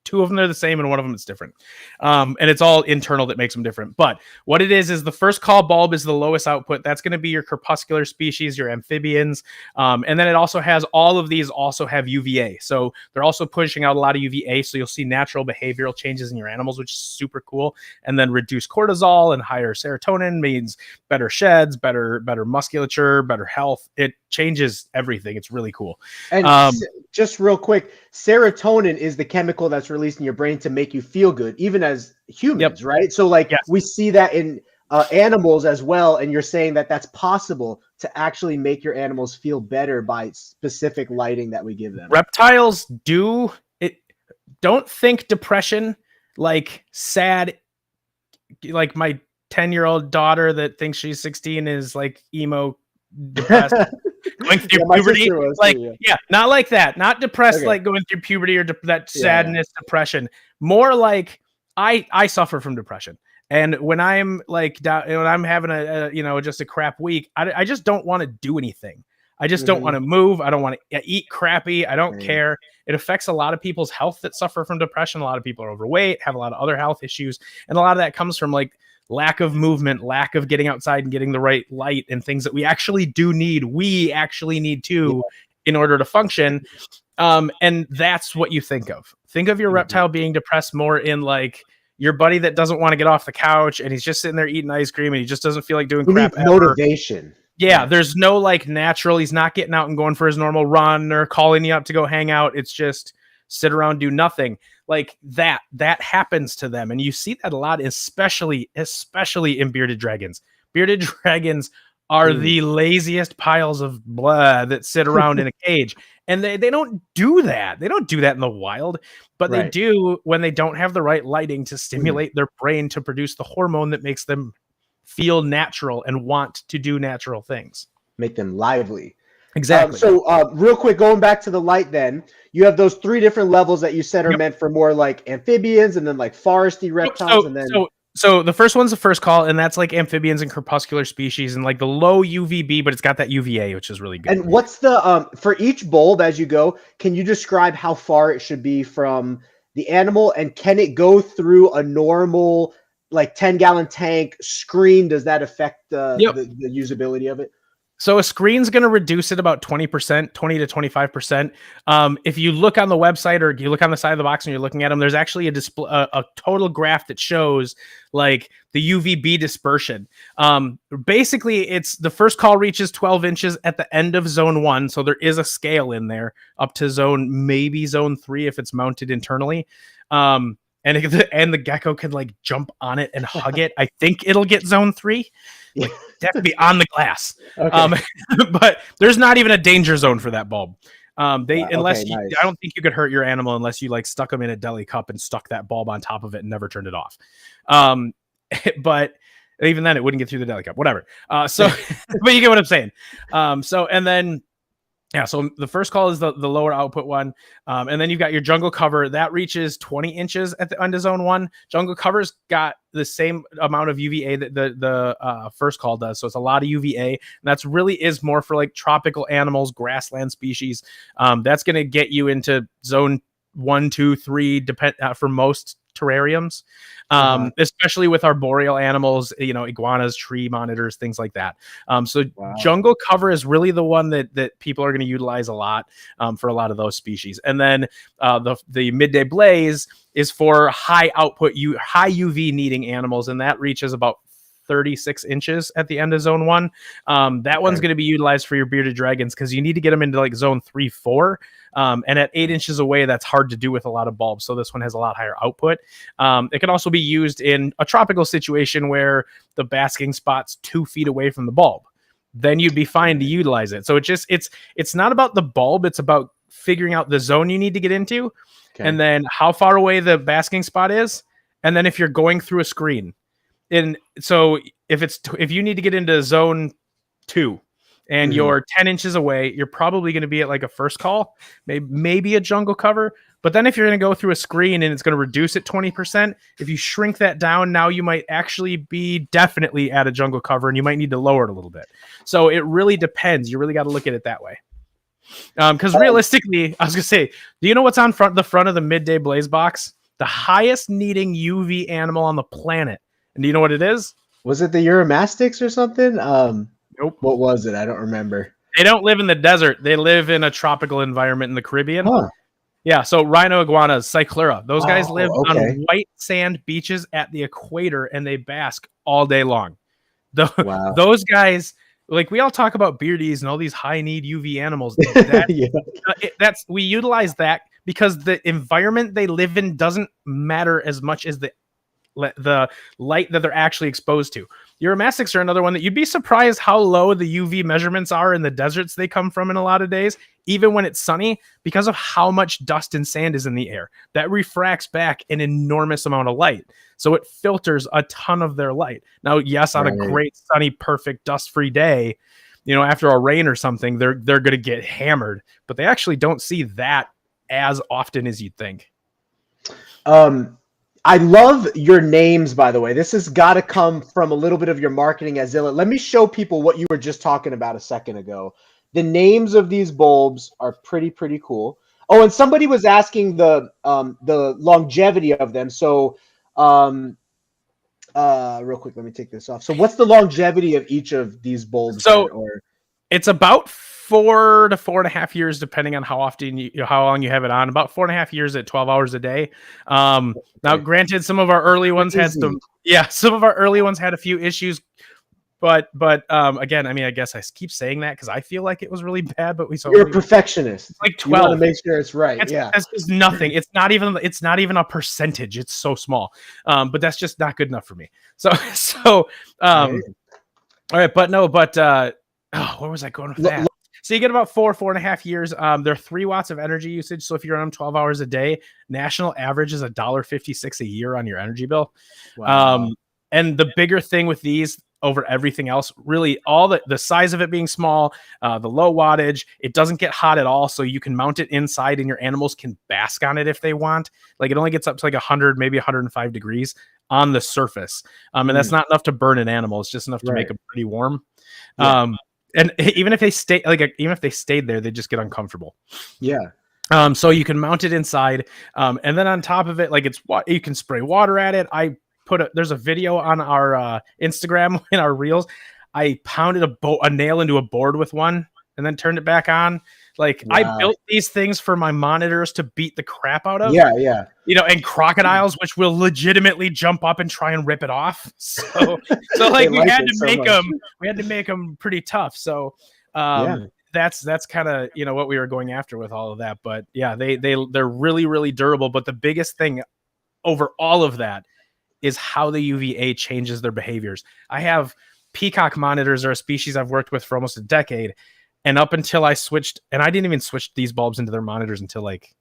two of them are the same and one of them is different. And it's all internal that makes them different. But what it is the first call bulb is the lowest output. That's going to be your crepuscular species, your amphibians. And then it also has all of these also have UVA. So they're also pushing out a lot of UVA. So you'll see natural behavioral changes in your animals, which is super cool. And then reduced cortisol and higher serotonin means better sheds, better musculature, better health. It changes everything. It's really cool. And just real quick, serotonin is the chemical that's released in your brain to make you feel good, even as humans, right? So like we see that in animals as well. And you're saying that that's possible to actually make your animals feel better by specific lighting that we give them. Reptiles do it. Don't think depression like sad, like my 10-year-old daughter that thinks she's 16 is like emo depressed going through puberty, like not like that, not depressed, like going through puberty or that sadness, depression, more like I suffer from depression. And when I'm like when I'm having a just a crap week, I just don't want to do anything. I just don't want to move. I don't want to eat crappy. I don't care. It affects a lot of people's health that suffer from depression. A lot of people are overweight, have a lot of other health issues, and a lot of that comes from like lack of movement, lack of getting outside and getting the right light and things that we actually do need. We actually need to in order to function. And that's what you think of. Think of your reptile being depressed more in like your buddy that doesn't want to get off the couch and he's just sitting there eating ice cream and he just doesn't feel like doing crap. Motivation. Yeah, there's no like natural. He's not getting out and going for his normal run or calling you up to go hang out. It's just sit around, do nothing. Like that happens to them. And you see that a lot, especially in bearded dragons. Bearded dragons are the laziest piles of blood that sit around in a cage. And they don't do that. They don't do that in the wild, but they do when they don't have the right lighting to stimulate their brain to produce the hormone that makes them feel natural and want to do natural things. Make them lively. Exactly. So real quick, going back to the light then, you have those 3 different levels that you said are meant for more like amphibians and then like foresty reptiles. So the first one's the first call, and that's like amphibians and crepuscular species and like the low UVB, but it's got that UVA, which is really good. And what's the, for each bulb as you go, can you describe how far it should be from the animal? And can it go through a normal like 10-gallon tank screen? Does that affect the usability of it? So a screen's going to reduce it about 20%, 20 to 25%. If you look on the website or you look on the side of the box and you're looking at them, there's actually a total graph that shows like the UVB dispersion. Basically, it's the first call reaches 12 inches at the end of zone 1. So there is a scale in there up to maybe zone 3 if it's mounted internally. And the gecko can like jump on it and hug it. I think it'll get zone 3. Like, definitely on the glass. Okay. But there's not even a danger zone for that bulb. I don't think you could hurt your animal unless you like stuck them in a deli cup and stuck that bulb on top of it and never turned it off. But even then it wouldn't get through the deli cup, whatever. But you get what I'm saying. So the first call is the lower output one. And then you've got your jungle cover that reaches 20 inches at the end of zone 1. Jungle cover's got the same amount of UVA that the first call does. So it's a lot of UVA. And that's really is more for like tropical animals, grassland species. That's going to get you into zone 1, 2, 3, for most terrariums, especially with arboreal animals, iguanas, tree monitors, things like that. Jungle cover is really the one that people are going to utilize a lot for a lot of those species. And then the midday blaze is for high output, high UV needing animals, and that reaches about 36 inches at the end of zone 1. That one's going to be utilized for your bearded dragons because you need to get them into like zone 3, 4. And at 8 inches away, that's hard to do with a lot of bulbs. So this one has a lot higher output. It can also be used in a tropical situation where the basking spot's 2 feet away from the bulb. Then you'd be fine to utilize it. So it's not about the bulb. It's about figuring out the zone you need to get into, and then how far away the basking spot is. And then if you're going through a screen, and so if you need to get into zone 2 and you're 10 inches away, you're probably going to be at like a first call, maybe a jungle cover. But then if you're going to go through a screen and it's going to reduce it 20%, if you shrink that down, now you might actually be definitely at a jungle cover and you might need to lower it a little bit. So it really depends. You really got to look at it that way. Because realistically, I was going to say, do you know what's on the front of the midday blaze box? the highest needing UV animal on the planet. And do you know what it is? Was it the Uromastyx or something? Nope. What was it? I don't remember. They don't live in the desert. They live in a tropical environment in the Caribbean. Huh. Yeah, so rhino iguanas, cyclura. Those guys live okay. on white sand beaches at the equator, and they bask all day long. Wow. Those guys, like we all talk about beardies and all these high need UV animals. That, Yeah. we utilize that because the environment they live in doesn't matter as much as the light that they're actually exposed to. Uromastyx are another one that you'd be surprised how low the UV measurements are in the deserts they come from in a lot of days, even when it's sunny, because of how much dust and sand is in the air. That refracts back an enormous amount of light. So it filters a ton of their light. Now, yes, on a great, sunny, perfect, dust-free day, you know, after a rain or something, they're going to get hammered, but they actually don't see that as often as you'd think. I love your names, by the way. This has got to come from a little bit of your marketing at Zilla. Let me show people what you were just talking about a second ago. The names of these bulbs are pretty cool. Oh, and somebody was asking the longevity of them. So, real quick, let me take this off. So, what's the longevity of each of these bulbs? So, it's about 4 to 4.5 years, depending on how often how long you have it on. About 4.5 years at 12 hours a day. Now, granted, some of our early ones had a few issues, but again, I mean, I guess I keep saying that because I feel like it was really bad. But you're a perfectionist. Like 12. You want to make sure it's right. That's just nothing. It's not even a percentage. It's so small. But that's just not good enough for me. So all right, where was I going with that? So you get about 4.5 years. They're 3 watts of energy usage. So if you're on them 12 hours a day, national average is $1.56 a year on your energy bill. Wow. And the bigger thing with these over everything else, really all the size of it being small, the low wattage, it doesn't get hot at all. So you can mount it inside and your animals can bask on it if they want. Like it only gets up to like 100, maybe 105 degrees on the surface. And that's not enough to burn an animal. It's just enough to make them pretty warm. Yeah. And even if they stayed there, they just get uncomfortable. Yeah. So you can mount it inside. And then on top of it, like you can spray water at it. There's a video on our Instagram in our reels. I pounded a nail into a board with one and then turned it back on. Like I built these things for my monitors to beat the crap out of. Yeah. You know, and crocodiles, which will legitimately jump up and try and rip it off. So like we had to make them pretty tough. So that's kind of, you know, what we were going after with all of that. But yeah, they're really durable. But the biggest thing over all of that is how the UVA changes their behaviors. I have peacock monitors, are a species I've worked with for almost a decade. And up until I switched, and I didn't even switch these bulbs into their monitors until like,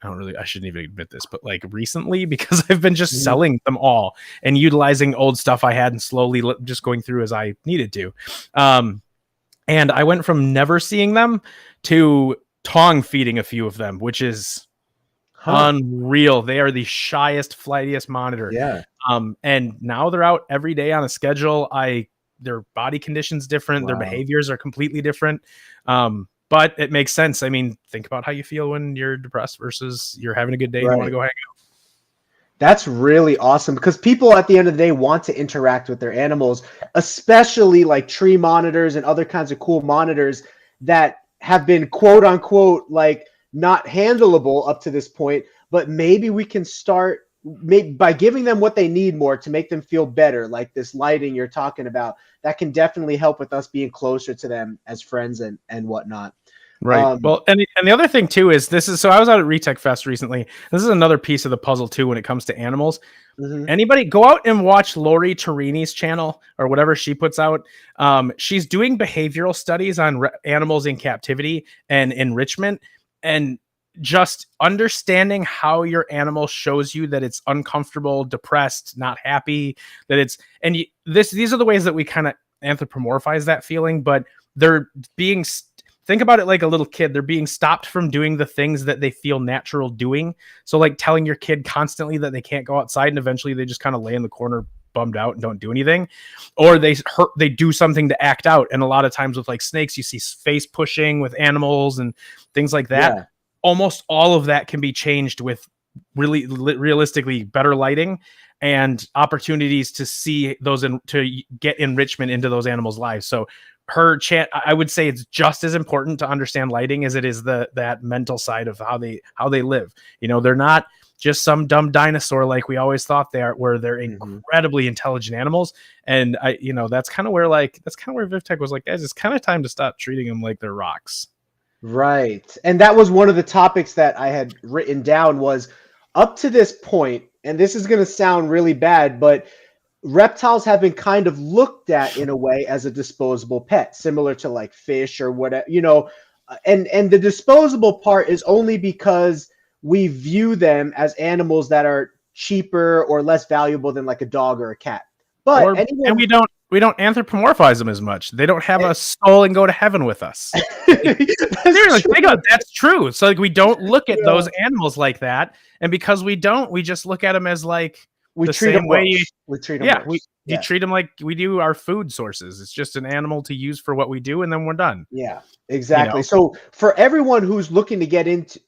I shouldn't even admit this, but like recently, because I've been just selling them all and utilizing old stuff I had and slowly just going through as I needed to. And I went from never seeing them to tongue feeding a few of them, which is unreal. They are the shyest, flightiest monitor. Yeah. And now they're out every day on a schedule. Their body condition's different. Their behaviors are completely different. But it makes sense. I mean, think about how you feel when you're depressed versus you're having a good day and you want to go hang out. That's really awesome because people at the end of the day want to interact with their animals, especially like tree monitors and other kinds of cool monitors that have been quote unquote like not handleable up to this point. But maybe we can start by giving them what they need more to make them feel better, like this lighting you're talking about. That can definitely help with us being closer to them as friends and whatnot. Right. Well, and the other thing too is so I was out at VivTech Fest recently. This is another piece of the puzzle too when it comes to animals. Anybody go out and watch Lori Torini's channel or whatever she puts out. She's doing behavioral studies on animals in captivity and enrichment, and just understanding how your animal shows you that it's uncomfortable, depressed, not happy, that it's, and these are the ways that we kind of anthropomorphize that feeling, but they're being, think about it like a little kid. They're being stopped from doing the things that they feel natural doing. So like telling your kid constantly that they can't go outside and eventually they just kind of lay in the corner bummed out and don't do anything, or they do something to act out. And a lot of times with like snakes, you see face pushing with animals and things like that. Yeah. Almost all of that can be changed with realistically better lighting and opportunities to see those to get enrichment into those animals' lives. So I would say it's just as important to understand lighting as it is that mental side of how they live. They're not just some dumb dinosaur like we always thought they are, where they're incredibly intelligent animals. And that's kind of where VivTech was like, guys, it's kind of time to stop treating them like they're rocks. Right. And that was one of the topics that I had written down was up to this point, and this is going to sound really bad, but reptiles have been kind of looked at in a way as a disposable pet, similar to like fish or whatever, and the disposable part is only because we view them as animals that are cheaper or less valuable than like a dog or a cat. But and we don't anthropomorphize them as much. They don't have a soul and go to heaven with us. That's true. So like we don't look at those animals like that, and because we don't, we just look at them as like we the treat same them way. We treat them. You treat them like we do our food sources. It's just an animal to use for what we do, and then we're done. Yeah, exactly. So for everyone who's looking to get into,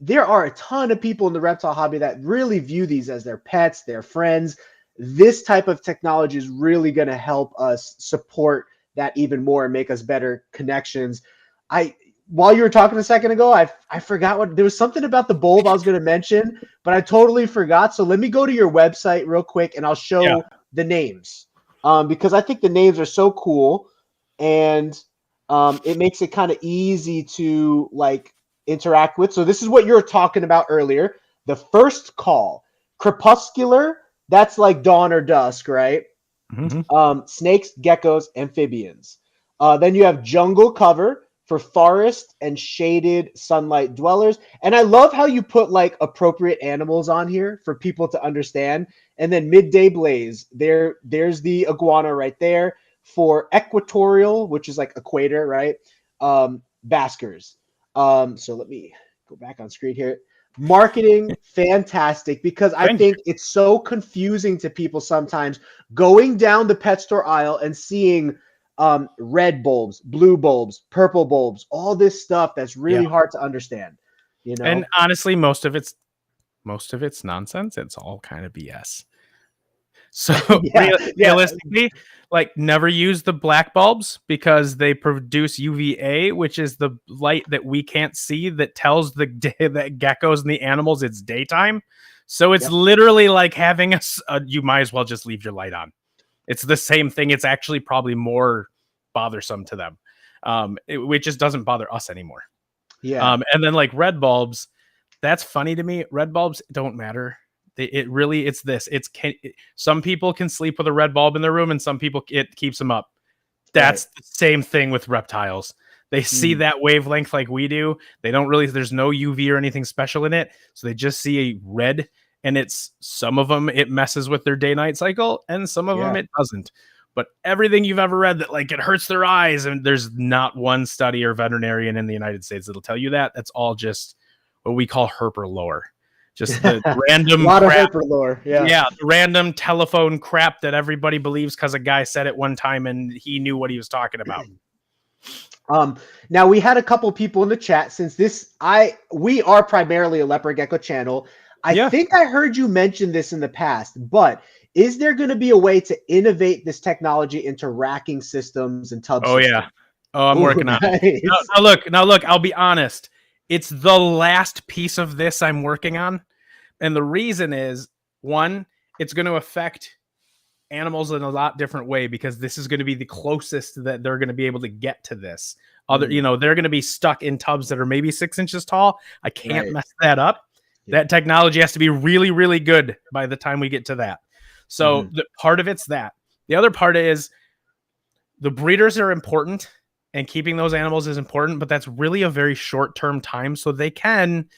there are a ton of people in the reptile hobby that really view these as their pets, their friends. This type of technology is really going to help us support that even more and make us better connections. While you were talking a second ago, I forgot there was something about the bulb I was going to mention, but I totally forgot. So let me go to your website real quick and I'll show the names because I think the names are so cool and it makes it kind of easy to like interact with. So this is what you were talking about earlier. The first call, crepuscular, that's like dawn or dusk, right? Mm-hmm. Snakes, geckos, amphibians. Then you have jungle cover for forest and shaded sunlight dwellers. And I love how you put like appropriate animals on here for people to understand. And then midday blaze, there's the iguana right there for equatorial, which is like equator, right? Baskers. So let me go back on screen here. Marketing, fantastic, because I think it's so confusing to people sometimes going down the pet store aisle and seeing red bulbs, blue bulbs, purple bulbs, all this stuff that's really hard to understand. And honestly, most of it's nonsense. It's all kind of BS. So realistically, like never use the black bulbs because they produce UVA, which is the light that we can't see that tells the geckos and the animals it's daytime. So it's literally like having you might as well just leave your light on. It's the same thing. It's actually probably more bothersome to them. It just doesn't bother us anymore. Yeah. And then like red bulbs, that's funny to me. Red bulbs don't matter. Some people can sleep with a red bulb in their room and some people it keeps them up. That's the same thing with reptiles. They see that wavelength like we do. They don't really, there's no UV or anything special in it. So they just see a red, and some of them, it messes with their day-night cycle, and some of them it doesn't. But everything you've ever read that like it hurts their eyes, and there's not one study or veterinarian in the United States that'll tell you that. That's all just what we call herper lore. Just the random lot crap. Of herper lore. Yeah, random telephone crap that everybody believes because a guy said it one time and he knew what he was talking about. Now we had a couple people in the chat since we are primarily a leopard gecko channel. I think I heard you mention this in the past, but is there going to be a way to innovate this technology into racking systems and tub systems? Yeah. Oh, I'm working on it. Now look, I'll be honest. It's the last piece of this I'm working on. And the reason is, one, it's going to affect animals in a lot different way because this is going to be the closest that they're going to be able to get to this. They're going to be stuck in tubs that are maybe 6 inches tall. I can't mess that up. Yeah. That technology has to be really, really good by the time we get to that. So the part of it's that. The other part is the breeders are important. And keeping those animals is important, but that's really a very short-term time. So they can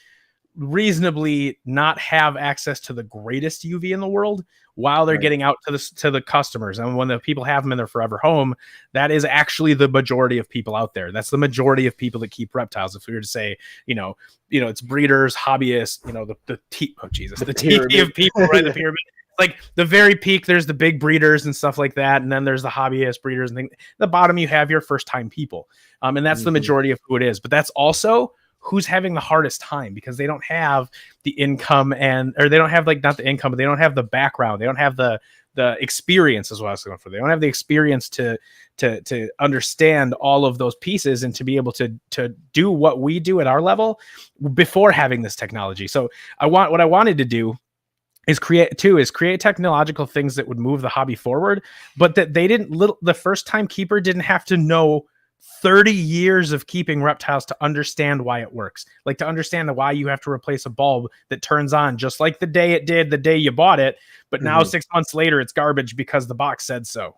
reasonably not have access to the greatest UV in the world while they're getting out to the customers. And when the people have them in their forever home, that is actually the majority of people out there. That's the majority of people that keep reptiles. If we were to say, it's breeders, hobbyists, the T of people, right? The pyramid. Like the very peak, there's the big breeders and stuff like that. And then there's the hobbyist breeders and things. At the bottom, you have your first time people. And that's the majority of who it is. But that's also who's having the hardest time because they don't have the income or they don't have like, not the income, but they don't have the background. They don't have the experience is what I was going for. They don't have the experience to understand all of those pieces and to be able to do what we do at our level before having this technology. So what I wanted to do is create technological things that would move the hobby forward, but that the first time keeper didn't have to know 30 years of keeping reptiles to understand why it works. Like to understand why you have to replace a bulb that turns on just like the day it did the day you bought it, but now 6 months later it's garbage because the box said so.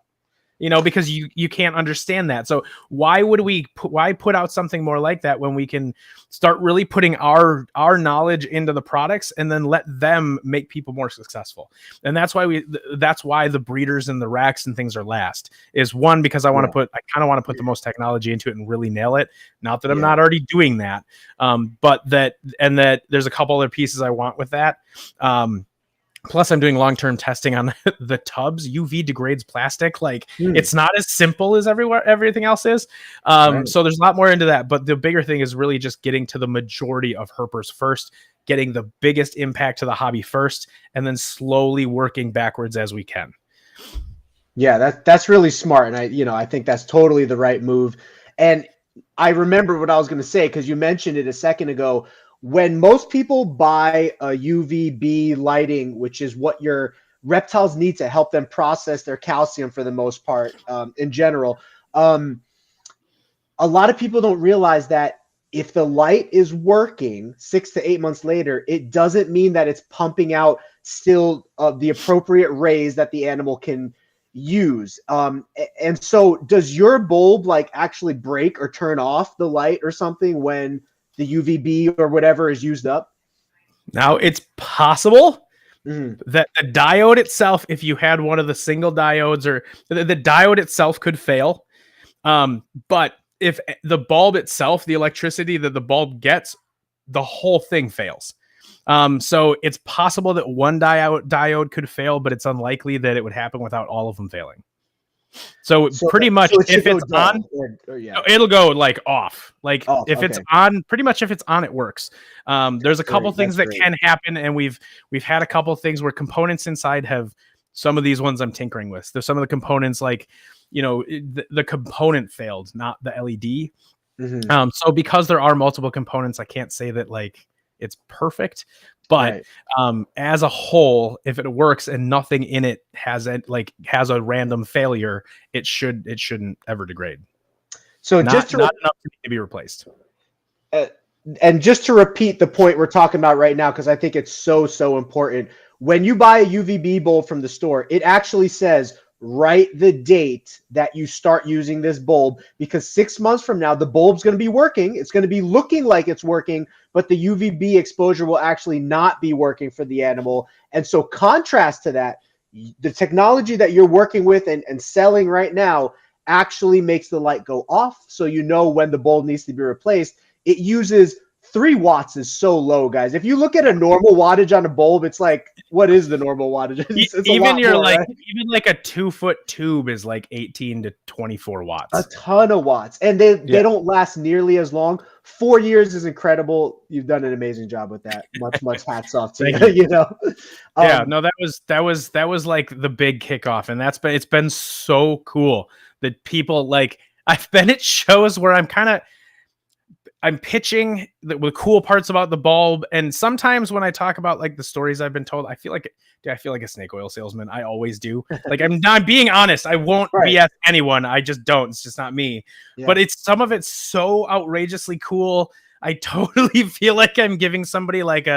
Because you can't understand that. So why put out something more like that when we can start really putting our knowledge into the products and then let them make people more successful? And that's why the breeders and the racks and things are last. Is one, because I kind of want to put the most technology into it and really nail it. Not that I'm not already doing that, but that there's a couple other pieces I want with that. Plus, I'm doing long-term testing on the tubs. UV degrades plastic. Like it's not as simple as everything else is. So there's a lot more into that. But the bigger thing is really just getting to the majority of herpers first, getting the biggest impact to the hobby first, and then slowly working backwards as we can. Yeah, that's really smart, and I think that's totally the right move. And I remember what I was going to say because you mentioned it a second ago. When most people buy a UVB lighting, which is what your reptiles need to help them process their calcium for the most part, in general, a lot of people don't realize that if the light is working 6 to 8 months later, it doesn't mean that it's pumping out still the appropriate rays that the animal can use. And so does your bulb like actually break or turn off the light or something when the UVB or whatever is used up? Now it's possible that the diode itself, if you had one of the single diodes, or the diode itself could fail. But if the bulb itself, the electricity that the bulb gets, the whole thing fails. So it's possible that one diode could fail, but it's unlikely that it would happen without all of them failing. So pretty much if it's on, it'll go like off. Like if it's on, pretty much if it's on, it works. There's a couple things that can happen, and we've had a couple things where components inside have some of these ones I'm tinkering with. There's some of the components like, the component failed, not the LED. So because there are multiple components, I can't say that like it's perfect, but as a whole, if it works and nothing in it has a random failure, it shouldn't ever degrade. So not enough to be replaced. And just to repeat the point we're talking about right now, because I think it's so important. When you buy a UVB bulb from the store, it actually says write the date that you start using this bulb, because 6 months from now, the bulb's going to be working. It's going to be looking like it's working, but the UVB exposure will actually not be working for the animal. And so contrast to that, the technology that you're working with and selling right now actually makes the light go off. So you know when the bulb needs to be replaced. It uses 3 watts is so low, guys. If you look at a normal wattage on a bulb, it's like, what is the normal wattage? It's even like a 2-foot tube is like 18 to 24 watts. A ton of watts. And they don't last nearly as long. 4 years is incredible. You've done an amazing job with that. Much hats off to you. That was like the big kickoff, and it's been so cool that people like, I've been at shows where I'm pitching the cool parts about the bulb. And sometimes when I talk about like the stories I've been told, I feel like a snake oil salesman. I always do. Like I'm not being honest. I won't BS anyone. I just don't. It's just not me. Yeah. But some of it's so outrageously cool. I totally feel like I'm giving somebody like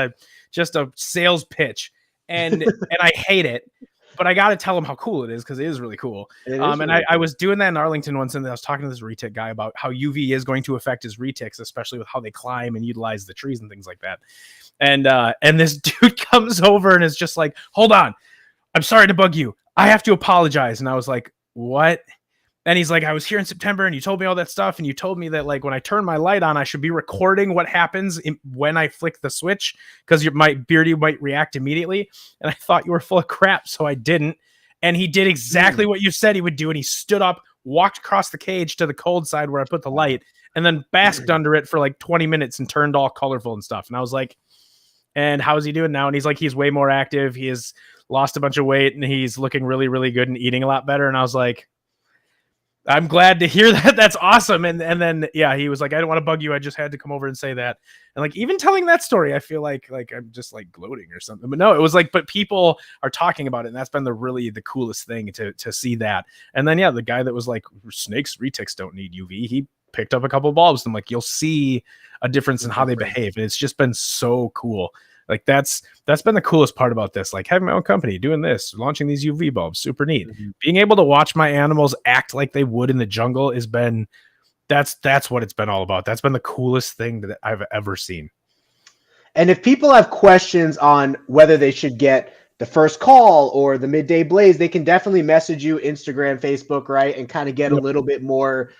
just a sales pitch, and I hate it. But I got to tell them how cool it is, because it is really cool. I was doing that in Arlington once, and I was talking to this retic guy about how UV is going to affect his retics, especially with how they climb and utilize the trees and things like that. And this dude comes over and is just like, hold on, I'm sorry to bug you. I have to apologize. And I was like, what? And he's like, I was here in September and you told me all that stuff. And you told me that like when I turn my light on, I should be recording what happens when I flick the switch, because my Beardy might react immediately. And I thought you were full of crap, so I didn't. And he did exactly what you said he would do. And he stood up, walked across the cage to the cold side where I put the light, and then basked under it for like 20 minutes and turned all colorful and stuff. And I was like, and how's he doing now? And he's like, he's way more active. He has lost a bunch of weight and he's looking really, really good and eating a lot better. And I was like, I'm glad to hear that. That's awesome. And then, yeah, he was like, I don't want to bug you. I just had to come over and say that. And like, even telling that story, I feel like I'm just like gloating or something, but no, it was like, but people are talking about it. And that's been the coolest thing to see that. And then, yeah, the guy that was like, snakes, retics don't need UV. He picked up a couple of bulbs. I'm like, you'll see a difference in how they behave. And it's just been so cool. Like that's been the coolest part about this. Like having my own company, doing this, launching these UV bulbs, super neat. Being able to watch my animals act like they would in the jungle has been, that's what it's been all about. That's been the coolest thing that I've ever seen. And if people have questions on whether they should get the first call or the midday blaze, they can definitely message you Instagram, Facebook, right? And kind of get a little bit more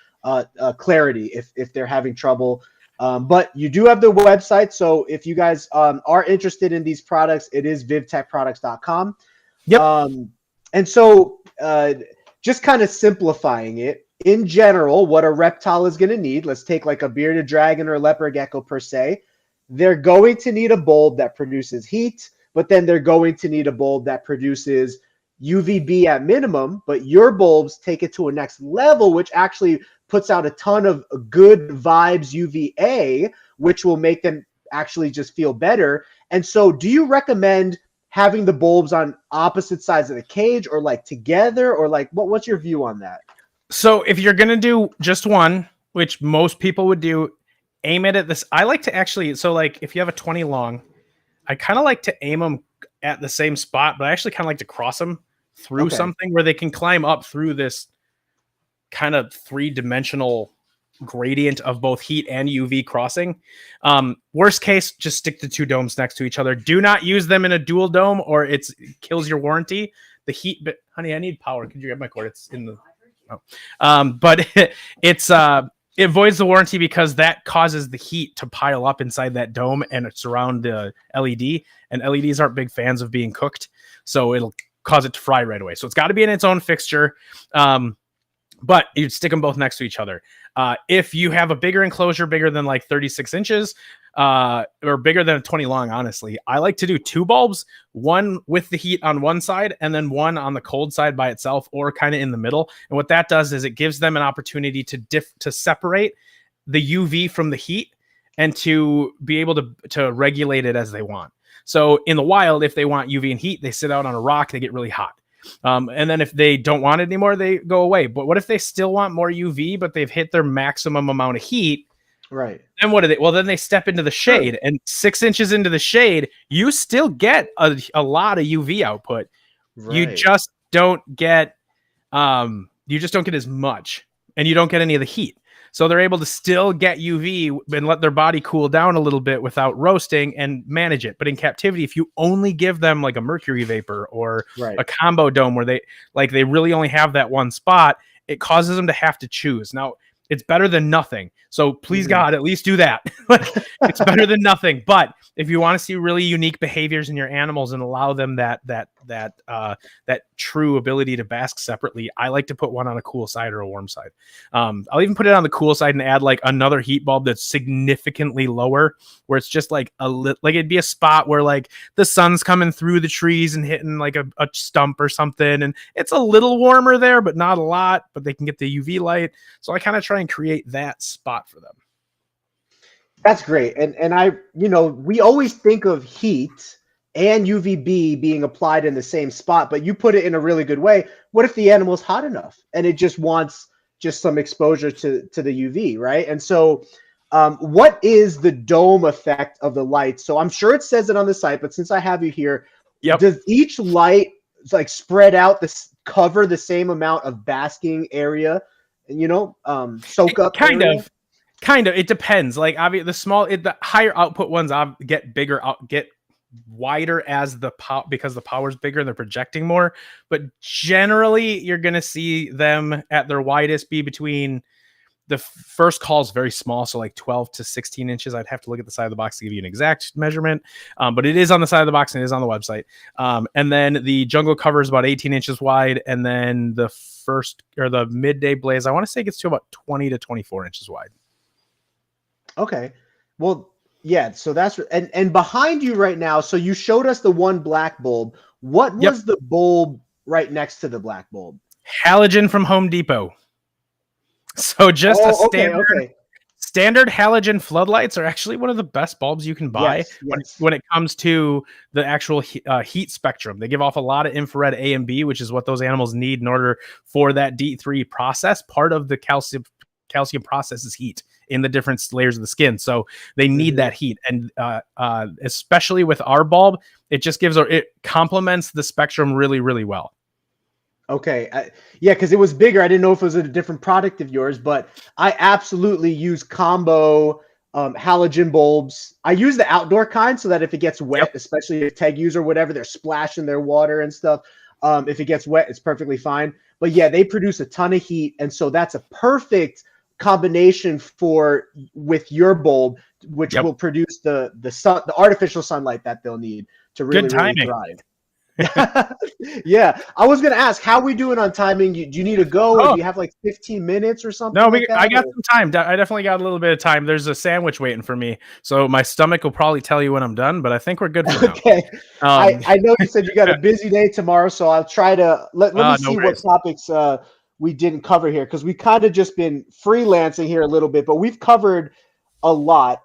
clarity if they're having trouble. But you do have the website. So if you guys are interested in these products, it is VivTechProducts.com. Yep. And so just kind of simplifying it, in general, what a reptile is going to need, let's take like a bearded dragon or a leopard gecko per se. They're going to need a bulb that produces heat, but then they're going to need a bulb that produces UVB at minimum, but your bulbs take it to a next level, which actually puts out a ton of good vibes UVA, which will make them actually just feel better. And so do you recommend having the bulbs on opposite sides of the cage or like together, or like what's your view on that? So if you're going to do just one, which most people would do, aim it at this. I like to actually, so like if you have a 20 long, I kind of like to aim them at the same spot, but I actually kind of like to cross them through something where they can climb up through this kind of three-dimensional gradient of both heat and UV crossing. Worst case, just stick the two domes next to each other. Do not use them in a dual dome or it kills your warranty. The heat, but honey, I need power. Could you get my cord? It's in the, but it voids the warranty because that causes the heat to pile up inside that dome and surround the LED, and LEDs aren't big fans of being cooked. So it'll cause it to fry right away. So it's got to be in its own fixture. But you'd stick them both next to each other. If you have a bigger enclosure, bigger than like 36 inches, or bigger than a 20 long, honestly, I like to do two bulbs, one with the heat on one side and then one on the cold side by itself or kind of in the middle. And what that does is it gives them an opportunity to separate the UV from the heat and to be able to regulate it as they want. So in the wild, if they want UV and heat, they sit out on a rock, they get really hot. And then if they don't want it anymore, they go away. But what if they still want more UV, but they've hit their maximum amount of heat? Right. Then what do they? Well, then they step into the shade, and 6 inches into the shade, you still get a lot of UV output. Right. You just don't get as much, and you don't get any of the heat. So they're able to still get UV and let their body cool down a little bit without roasting and manage it. But in captivity, if you only give them like a mercury vapor or a combo dome where they really only have that one spot, it causes them to have to choose. Now, it's better than nothing. So please God, at least do that. It's better than nothing. But if you want to see really unique behaviors in your animals and allow them that true ability to bask separately, I like to put one on a cool side or a warm side. I'll even put it on the cool side and add like another heat bulb that's significantly lower, where it's just like like it'd be a spot where like the sun's coming through the trees and hitting like a stump or something, and it's a little warmer there, but not a lot. But they can get the UV light, so I kind of try and create that spot for them. That's great. And I, we always think of heat and UVB being applied in the same spot, but you put it in a really good way. What if the animal's hot enough and it just wants some exposure to the UV, right? And so what is the dome effect of the light? So I'm sure it says it on the site, but since I have you here, does each light like spread out, cover the same amount of basking area, soak up kind of, it depends. Like obviously the higher output ones get bigger, get wider as because the power's bigger and they're projecting more. But generally you're going to see them at their widest be between the first call is very small, so like 12 to 16 inches. I'd have to look at the side of the box to give you an exact measurement, but it is on the side of the box and it is on the website. And then the jungle cover is about 18 inches wide, and then the midday blaze, I want to say, gets to about 20 to 24 inches wide. Okay, well, yeah. So that's and behind you right now. So you showed us the one black bulb. What was the bulb right next to the black bulb? Halogen from Home Depot. So just a standard halogen floodlights are actually one of the best bulbs you can buy when it comes to the actual heat spectrum. They give off a lot of infrared A and B, which is what those animals need in order for that D3 process. Part of the calcium process is heat in the different layers of the skin. So they need that heat. And especially with our bulb, it complements the spectrum really, really well. Okay. Yeah, because it was bigger. I didn't know if it was a different product of yours, but I absolutely use combo halogen bulbs. I use the outdoor kind so that if it gets wet, especially if tegus or whatever, they're splashing their water and stuff. If it gets wet, it's perfectly fine. But yeah, they produce a ton of heat. And so that's a perfect combination with your bulb, which will produce the artificial sunlight that they'll need to really thrive. Yeah, I was gonna ask, how are we doing on timing? Do you need to go, or do you have like 15 minutes or something? No, I got some time. I definitely got a little bit of time. There's a sandwich waiting for me, so my stomach will probably tell you when I'm done, but I think we're good for now. Okay. I know you said you got a busy day tomorrow, so I'll try to let me see what topics we didn't cover here, because we kind of just been freelancing here a little bit, but we've covered a lot.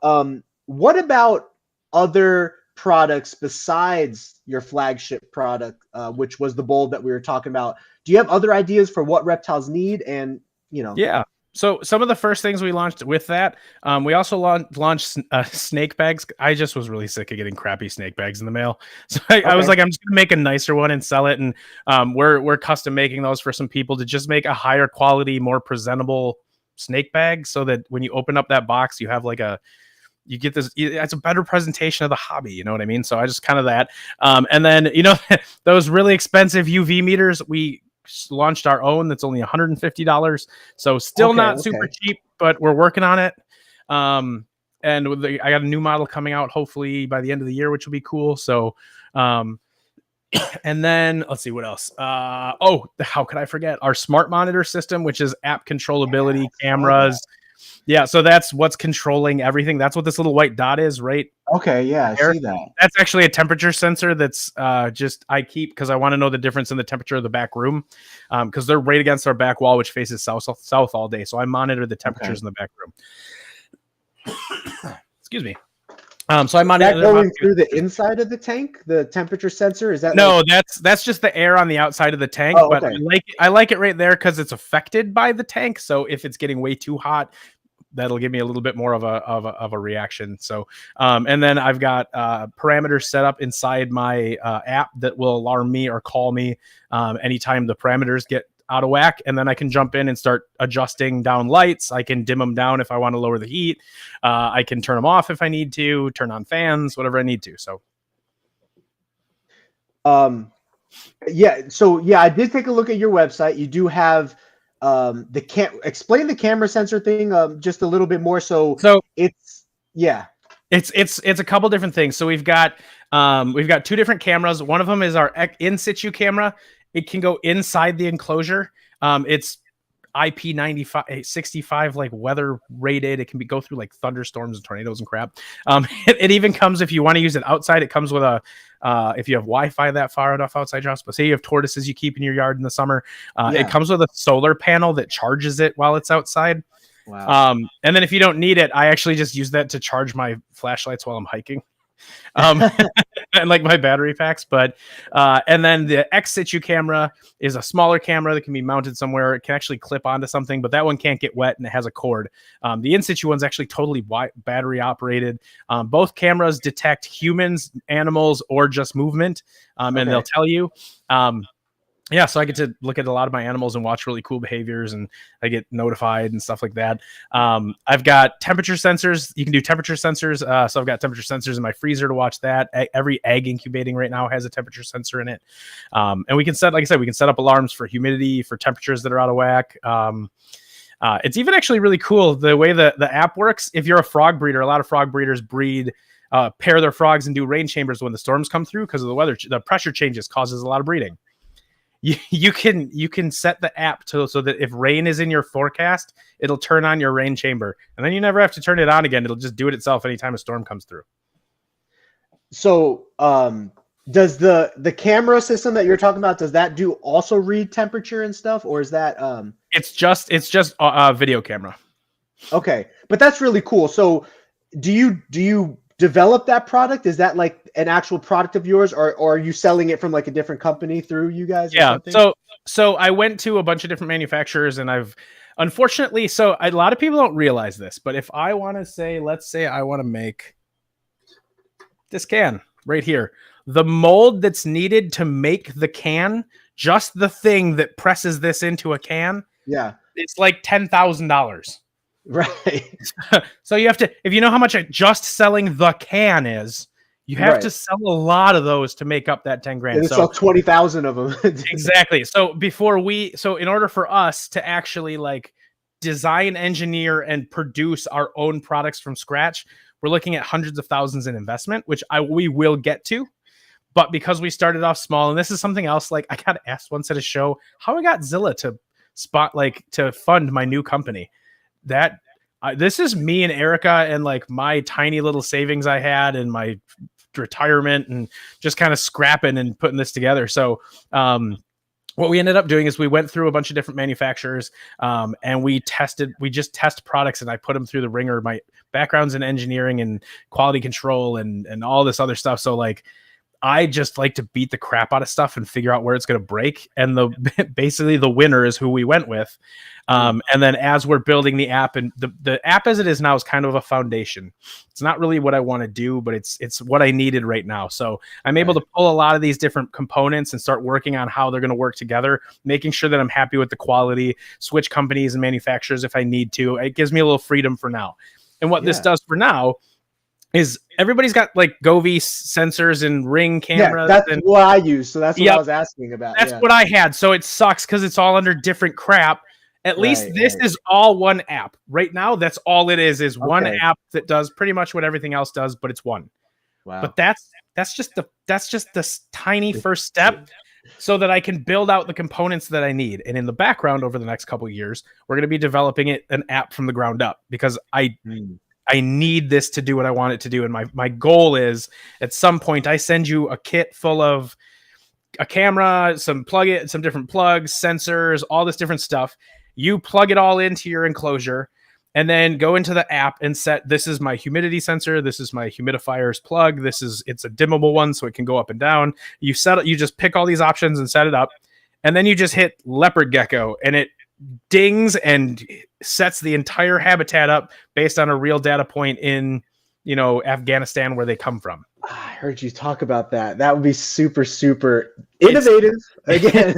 What about other products besides your flagship product, which was the bulb that we were talking about? Do you have other ideas for what reptiles need? And yeah, so some of the first things we launched with that, we also launched snake bags. I just was really sick of getting crappy snake bags in the mail, so I was like, I'm just gonna make a nicer one and sell it. And we're custom making those for some people to just make a higher quality, more presentable snake bag, so that when you open up that box, you have like you get this, it's a better presentation of the hobby. You know what I mean? So I just kind of that. And then, those really expensive UV meters, we launched our own. That's only $150. So still not super cheap, but we're working on it. And I got a new model coming out hopefully by the end of the year, which will be cool. So, and then let's see what else. How could I forget our smart monitor system, which is app controllability, cameras. Yeah, so that's what's controlling everything. That's what this little white dot is, right? Okay, yeah, I see that. That's actually a temperature sensor that's I keep because I want to know the difference in the temperature of the back room, because they're right against our back wall, which faces south all day. So I monitor the temperatures in the back room. Excuse me. So I monitor that going through the inside of the tank, the temperature sensor. Is that that's just the air on the outside of the tank. But I like it right there because it's affected by the tank. So if it's getting way too hot, that'll give me a little bit more of a reaction. So, and then I've got parameters set up inside my app that will alarm me or call me anytime the parameters get out of whack. And then I can jump in and start adjusting down lights. I can dim them down if I want to lower the heat. I can turn them off if I need to, turn on fans, whatever I need to. So, I did take a look at your website. You do have explain the camera sensor thing just a little bit more. So it's a couple different things. So we've got two different cameras. One of them is our in situ camera. It can go inside the enclosure. It's IP95 65 like weather rated. It can go through like thunderstorms and tornadoes and crap. It even comes, if you want to use it outside, it comes with a if you have Wi-Fi that far enough outside your house, but say you have tortoises you keep in your yard in the summer, it comes with a solar panel that charges it while it's outside. Wow. And then if you don't need it, I actually just use that to charge my flashlights while I'm hiking. And like my battery packs, but and then the X situ camera is a smaller camera that can be mounted somewhere. It can actually clip onto something, but that one can't get wet and it has a cord. The in situ one's actually totally battery operated. Both cameras detect humans, animals, or just movement, and they'll tell you. So I get to look at a lot of my animals and watch really cool behaviors, and I get notified and stuff like that. I've got temperature sensors. You can do temperature sensors. So I've got temperature sensors in my freezer to watch that. Every egg incubating right now has a temperature sensor in it. And we can set, like I said, we can set up alarms for humidity, for temperatures that are out of whack. It's even actually really cool the way the app works. If you're a frog breeder, a lot of frog breeders pair their frogs and do rain chambers when the storms come through because of the weather. The pressure changes causes a lot of breeding. You can set the app so that if rain is in your forecast, it'll turn on your rain chamber, and then you never have to turn it on again. It'll just do it itself anytime a storm comes through. So, does the camera system that you're talking about, does that do also read temperature and stuff, or is that It's just a video camera. Okay, but that's really cool. So, do you develop that product? Is that like an actual product of yours, or are you selling it from like a different company through you guys? Yeah. So I went to a bunch of different manufacturers, and I've unfortunately, a lot of people don't realize this, but if I want to say, let's say I want to make this can right here, the mold that's needed to make the can, just the thing that presses this into a can, it's like $10,000. Right. So you have to, if you know how much just selling the can is, you have to sell a lot of those to make up that 10 grand. So sell 20,000 of them. Exactly. So in order for us to actually like design, engineer, and produce our own products from scratch, we're looking at hundreds of thousands in investment, which we will get to. But because we started off small, and this is something else, like I got asked once at a show how I got Zilla to fund my new company. This is me and Erica and like my tiny little savings I had and my retirement and just kind of scrapping and putting this together. So what we ended up doing is we went through a bunch of different manufacturers and we just test products, and I put them through the ringer. My background's in engineering and quality control and all this other stuff. So like, I just like to beat the crap out of stuff and figure out where it's going to break. And basically the winner is who we went with. And then as we're building the app, and the app as it is now is kind of a foundation. It's not really what I want to do, but it's what I needed right now. So I'm able to pull a lot of these different components and start working on how they're going to work together, making sure that I'm happy with the quality, switch companies and manufacturers if I need to. It gives me a little freedom for now. And what this does for now is everybody's got like Govee sensors and Ring cameras. Yeah, that's what I use. So that's what I was asking about. That's what I had. So it sucks because it's all under different crap. At least this is all one app. Right now, that's all it is one app that does pretty much what everything else does, but it's one. Wow. But that's just the tiny first step so that I can build out the components that I need. And in the background, over the next couple of years, we're going to be developing an app from the ground up because I need this to do what I want it to do. And my goal is at some point I send you a kit full of a camera, some different plugs, sensors, all this different stuff. You plug it all into your enclosure and then go into the app and set, this is my humidity sensor. This is my humidifier's plug. It's a dimmable one, so it can go up and down. You just pick all these options and set it up. And then you just hit leopard gecko and it dings and sets the entire habitat up based on a real data point in, Afghanistan where they come from. I heard you talk about that. That would be super, super innovative. Again,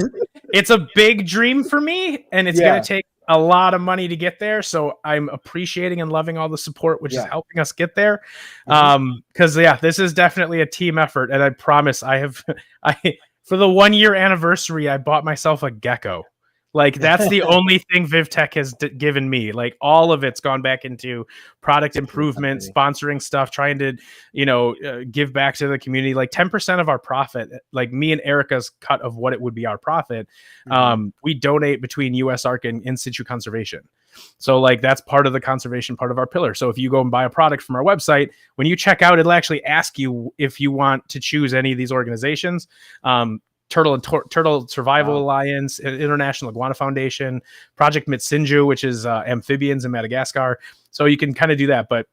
it's a big dream for me, and it's going to take a lot of money to get there. So I'm appreciating and loving all the support, which is helping us get there. Because this is definitely a team effort, and I promise for the 1 year anniversary, I bought myself a gecko. Like that's the only thing VivTech has given me. Like all of it's gone back into product improvement, sponsoring stuff, trying to, give back to the community. Like 10% of our profit, like me and Erica's cut of what it would be our profit, we donate between US ARC and in situ conservation. So like that's part of the conservation part of our pillar. So if you go and buy a product from our website, when you check out, it'll actually ask you if you want to choose any of these organizations. Turtle Survival Alliance, International Iguana Foundation, Project Mitsinju, which is amphibians in Madagascar. So you can kind of do that. But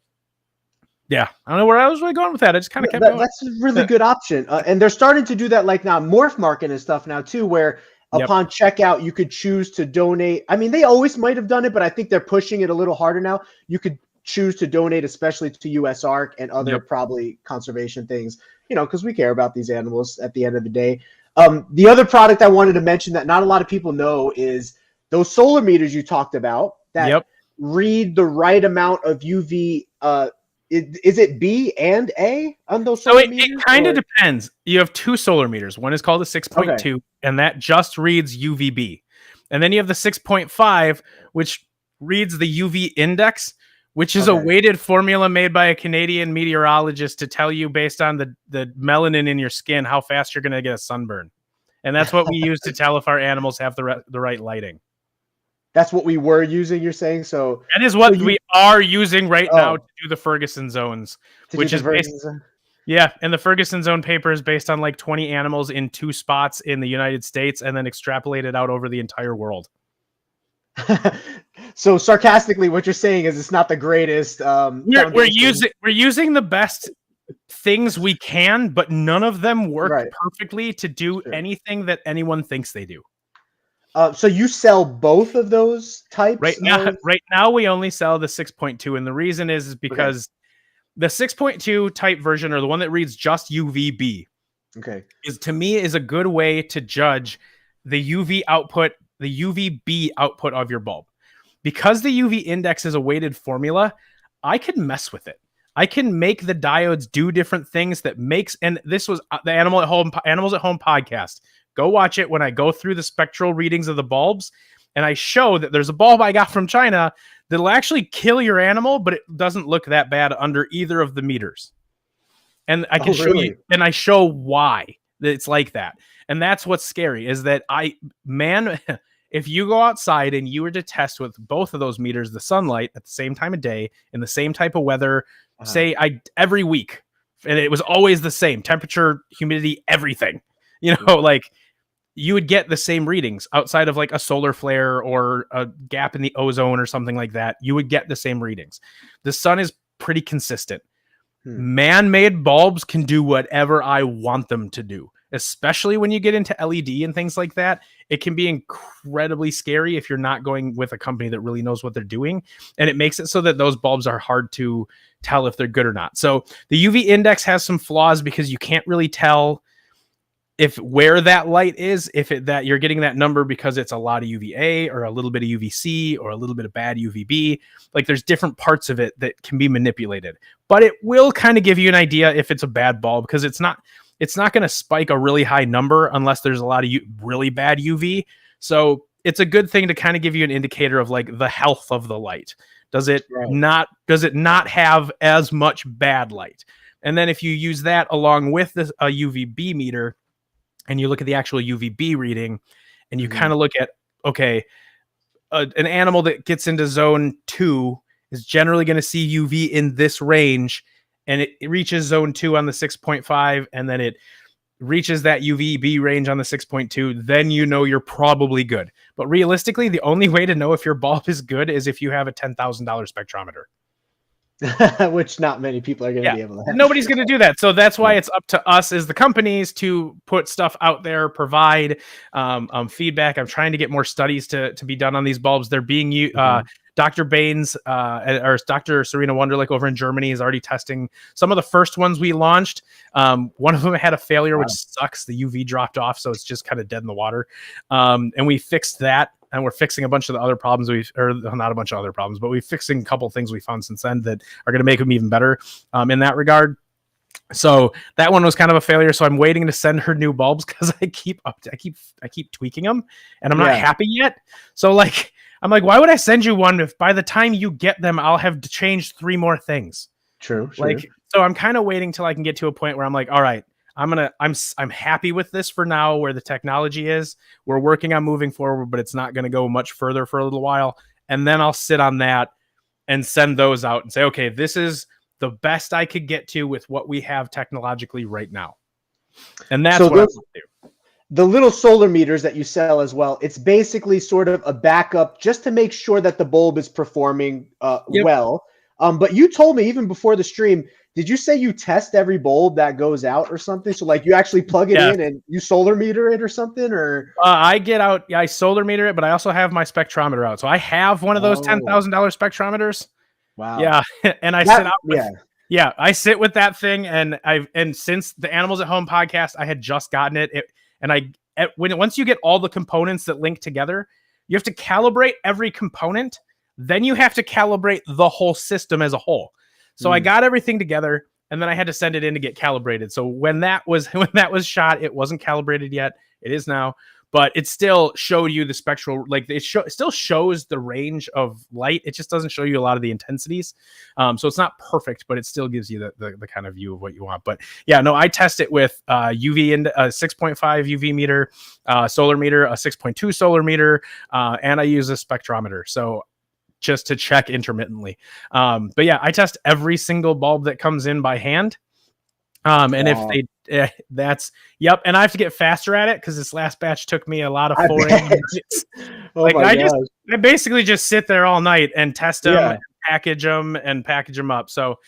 I don't know where I was really going with that. I just kind of kept going. That's a really good option. And they're starting to do that like now, Morph Market and stuff now too, where upon checkout, you could choose to donate. I mean, they always might have done it, but I think they're pushing it a little harder now. You could choose to donate, especially to US ARC and other probably conservation things, because we care about these animals at the end of the day. The other product I wanted to mention that not a lot of people know is those solar meters you talked about that read the right amount of UV. Is it B and A on those solar meters? It kind of depends. You have two solar meters. One is called a 6.2, and that just reads UVB. And then you have the 6.5, which reads the UV index, which is a weighted formula made by a Canadian meteorologist to tell you based on the melanin in your skin how fast you're going to get a sunburn. And that's what we use to tell if our animals have the right lighting. That's what we were using, you're saying? So that is what we are using right now to do the Ferguson zones, which is based, yeah. And the Ferguson zone paper is based on like 20 animals in 2 spots in the United States and then extrapolated out over the entire world. So sarcastically, what you're saying is it's not the greatest. We're using the best things we can, but none of them work perfectly to do anything that anyone thinks they do. So you sell both of those types? Right now we only sell the 6.2, and the reason is because the 6.2 type version, or the one that reads just UVB, is a good way to judge the UV output, the UVB output of your bulb. Because the UV index is a weighted formula, I can mess with it. I can make the diodes do different things that makes, and this was the Animals at Home podcast. Go watch it when I go through the spectral readings of the bulbs, and I show that there's a bulb I got from China that'll actually kill your animal, but it doesn't look that bad under either of the meters. And I can show you, and I show why it's like that. And that's what's scary is that if you go outside and you were to test with both of those meters, the sunlight at the same time of day in the same type of weather, say every week, and it was always the same temperature, humidity, everything, like you would get the same readings outside of like a solar flare or a gap in the ozone or something like that. You would get the same readings. The sun is pretty consistent. Man-made bulbs can do whatever I want them to do, especially when you get into LED and things like that. It can be incredibly scary if you're not going with a company that really knows what they're doing. And it makes it so that those bulbs are hard to tell if they're good or not. So the UV index has some flaws because you can't really tell where that light is, that you're getting that number because it's a lot of UVA or a little bit of UVC or a little bit of bad UVB. Like there's different parts of it that can be manipulated, but it will kind of give you an idea if it's a bad bulb, because it's not going to spike a really high number unless there's a lot of really bad UV. So it's a good thing to kind of give you an indicator of like the health of the light. Does it not have as much bad light? And then if you use that along with a UVB meter, and you look at the actual UVB reading, and you kind of look at, an animal that gets into zone 2 is generally going to see UV in this range, and it reaches zone 2 on the 6.5, and then it reaches that UVB range on the 6.2, then you're probably good. But realistically, the only way to know if your bulb is good is if you have a $10,000 spectrometer. Which not many people are going to be able to have. Nobody's going to do that. So that's why it's up to us as the companies to put stuff out there, provide feedback. I'm trying to get more studies to be done on these bulbs. They're being used. Dr. Baines or Dr. Serena Wunderlich over in Germany is already testing some of the first ones we launched. One of them had a failure, which sucks. The UV dropped off, so it's just kind of dead in the water. And we fixed that. And we're fixing a bunch of the other problems not a bunch of other problems, but we're fixing a couple of things we found since then that are going to make them even better in that regard. So that one was kind of a failure. So I'm waiting to send her new bulbs because I keep tweaking them and I'm not happy yet. So I'm like, why would I send you one if by the time you get them, I'll have changed 3 more things? True. So I'm kind of waiting till I can get to a point where I'm like, all right, I'm happy with this for now, where the technology is. We're working on moving forward, but it's not going to go much further for a little while. And then I'll sit on that and send those out and say, okay, this is the best I could get to with what we have technologically right now. And that's what I want to do. The little solar meters that you sell as well, it's basically sort of a backup just to make sure that the bulb is performing well. But you told me even before the stream, did you say you test every bulb that goes out or something? So you actually plug it in and you solar meter it or something? Or I solar meter it, but I also have my spectrometer out. So I have one of those $10,000 spectrometers. Wow. Yeah. And I sit with that thing, and since the Animals at Home podcast, I had just gotten it. Once you get all the components that link together, you have to calibrate every component. Then you have to calibrate the whole system as a whole. So I got everything together, and then I had to send it in to get calibrated. So when that was shot, it wasn't calibrated yet. It is now. but it still showed you the spectral, like it still shows the range of light. It just doesn't show you a lot of the intensities. So it's not perfect, but it still gives you the kind of view of what you want. But yeah, no, I test it with UV and 6.5 UV meter, solar meter, a 6.2 solar meter, and I use a spectrometer. So just to check intermittently. But yeah, I test every single bulb that comes in by hand. And Wow. if they, that's, yep. And I have to get faster at it because this last batch took me a lot of I 4 bet. minutes. Oh Like my gosh. I basically just sit there all night and test them, Yeah. package them up. So,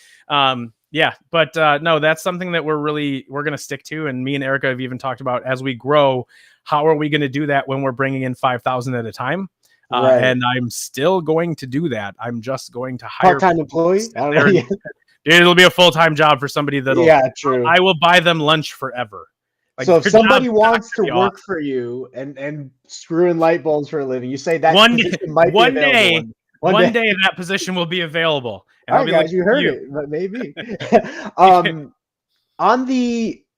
yeah, but no, that's something that we're going to stick to. And me and Erica have even talked about as we grow, how are we going to do that when we're bringing in 5,000 at a time? Right. And I'm still going to do that. I'm just going to hire Part-time employee. I don't know. there. Yeah. It'll be a full-time job for somebody that'll. Yeah, true. I will buy them lunch forever. Like, So if their somebody job's not wants to gonna be work awesome. for you and screw in light bulbs for a living, you say that One position might one be day, available. one day that position will be available. And All I'll right, be guys, like, you heard you. it, but maybe.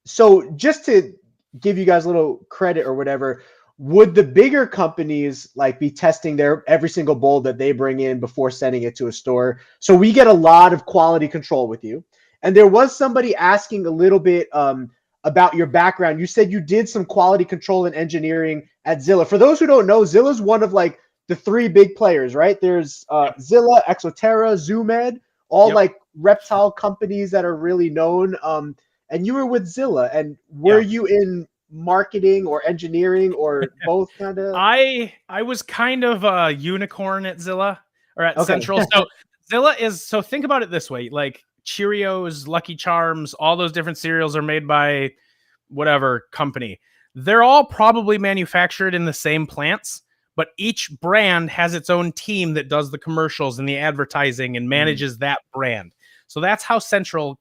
So just to give you guys a little credit or whatever, would the bigger companies like be testing their every single bulb that they bring in before sending it to a store? So we get a lot of quality control with you. And there was somebody asking a little bit about your background. You said you did some quality control and engineering at Zilla. For those who don't know, Zilla's one of like the 3 big players, right? There's Zilla, Exoterra, Zoomed, all Yep. like reptile companies that are really known. And you were with Zilla, and were you in marketing or engineering or both kind of? I was kind of a unicorn at Zilla or at Okay. Central. So Zilla is, so think about it this way, like Cheerios, Lucky Charms, all those different cereals are made by whatever company. They're all probably manufactured in the same plants, but each brand has its own team that does the commercials and the advertising and manages that brand. So that's how Central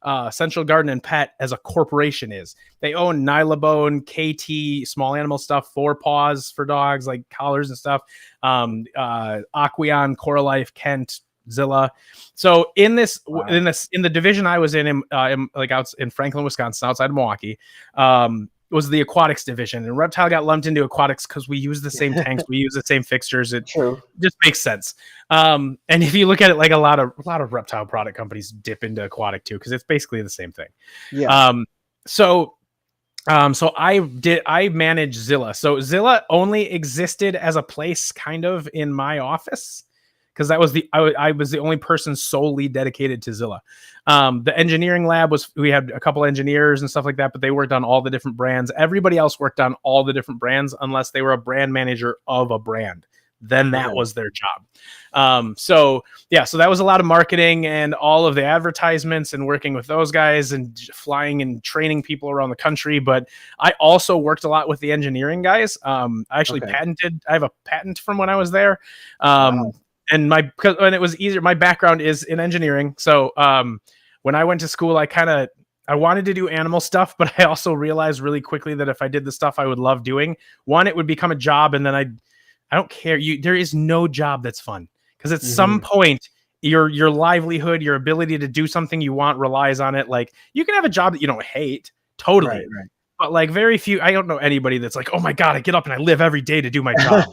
Garden and Pet as a corporation is. They own Nylabone, KT, small animal stuff, 4 Paws for dogs, like collars and stuff, Aqueon, Coralife, Kent, Zilla. So in the division I was in like out in Franklin, Wisconsin, outside of Milwaukee, was the aquatics division, and Reptile got lumped into aquatics because we use the same tanks, we use the same fixtures. It just makes sense. And if you look at it, like a lot of reptile product companies dip into aquatic too, because it's basically the same thing. Yeah. So I managed Zilla. So Zilla only existed as a place kind of in my office, because that was I was the only person solely dedicated to Zilla. The engineering lab we had a couple engineers and stuff like that, but they worked on all the different brands. Everybody else worked on all the different brands unless they were a brand manager of a brand. Then that was their job. So that was a lot of marketing and all of the advertisements and working with those guys and flying and training people around the country. But I also worked a lot with the engineering guys. I actually I have a patent from when I was there. And it was easier. My background is in engineering. So when I went to school, I wanted to do animal stuff, but I also realized really quickly that if I did the stuff I would love doing, one, it would become a job. And then I don't care. There is no job that's fun, because at some point your livelihood, your ability to do something you want relies on it. Like, you can have a job that you don't hate, totally. Right. But like very few, I don't know anybody that's like, oh my God, I get up and I live every day to do my job.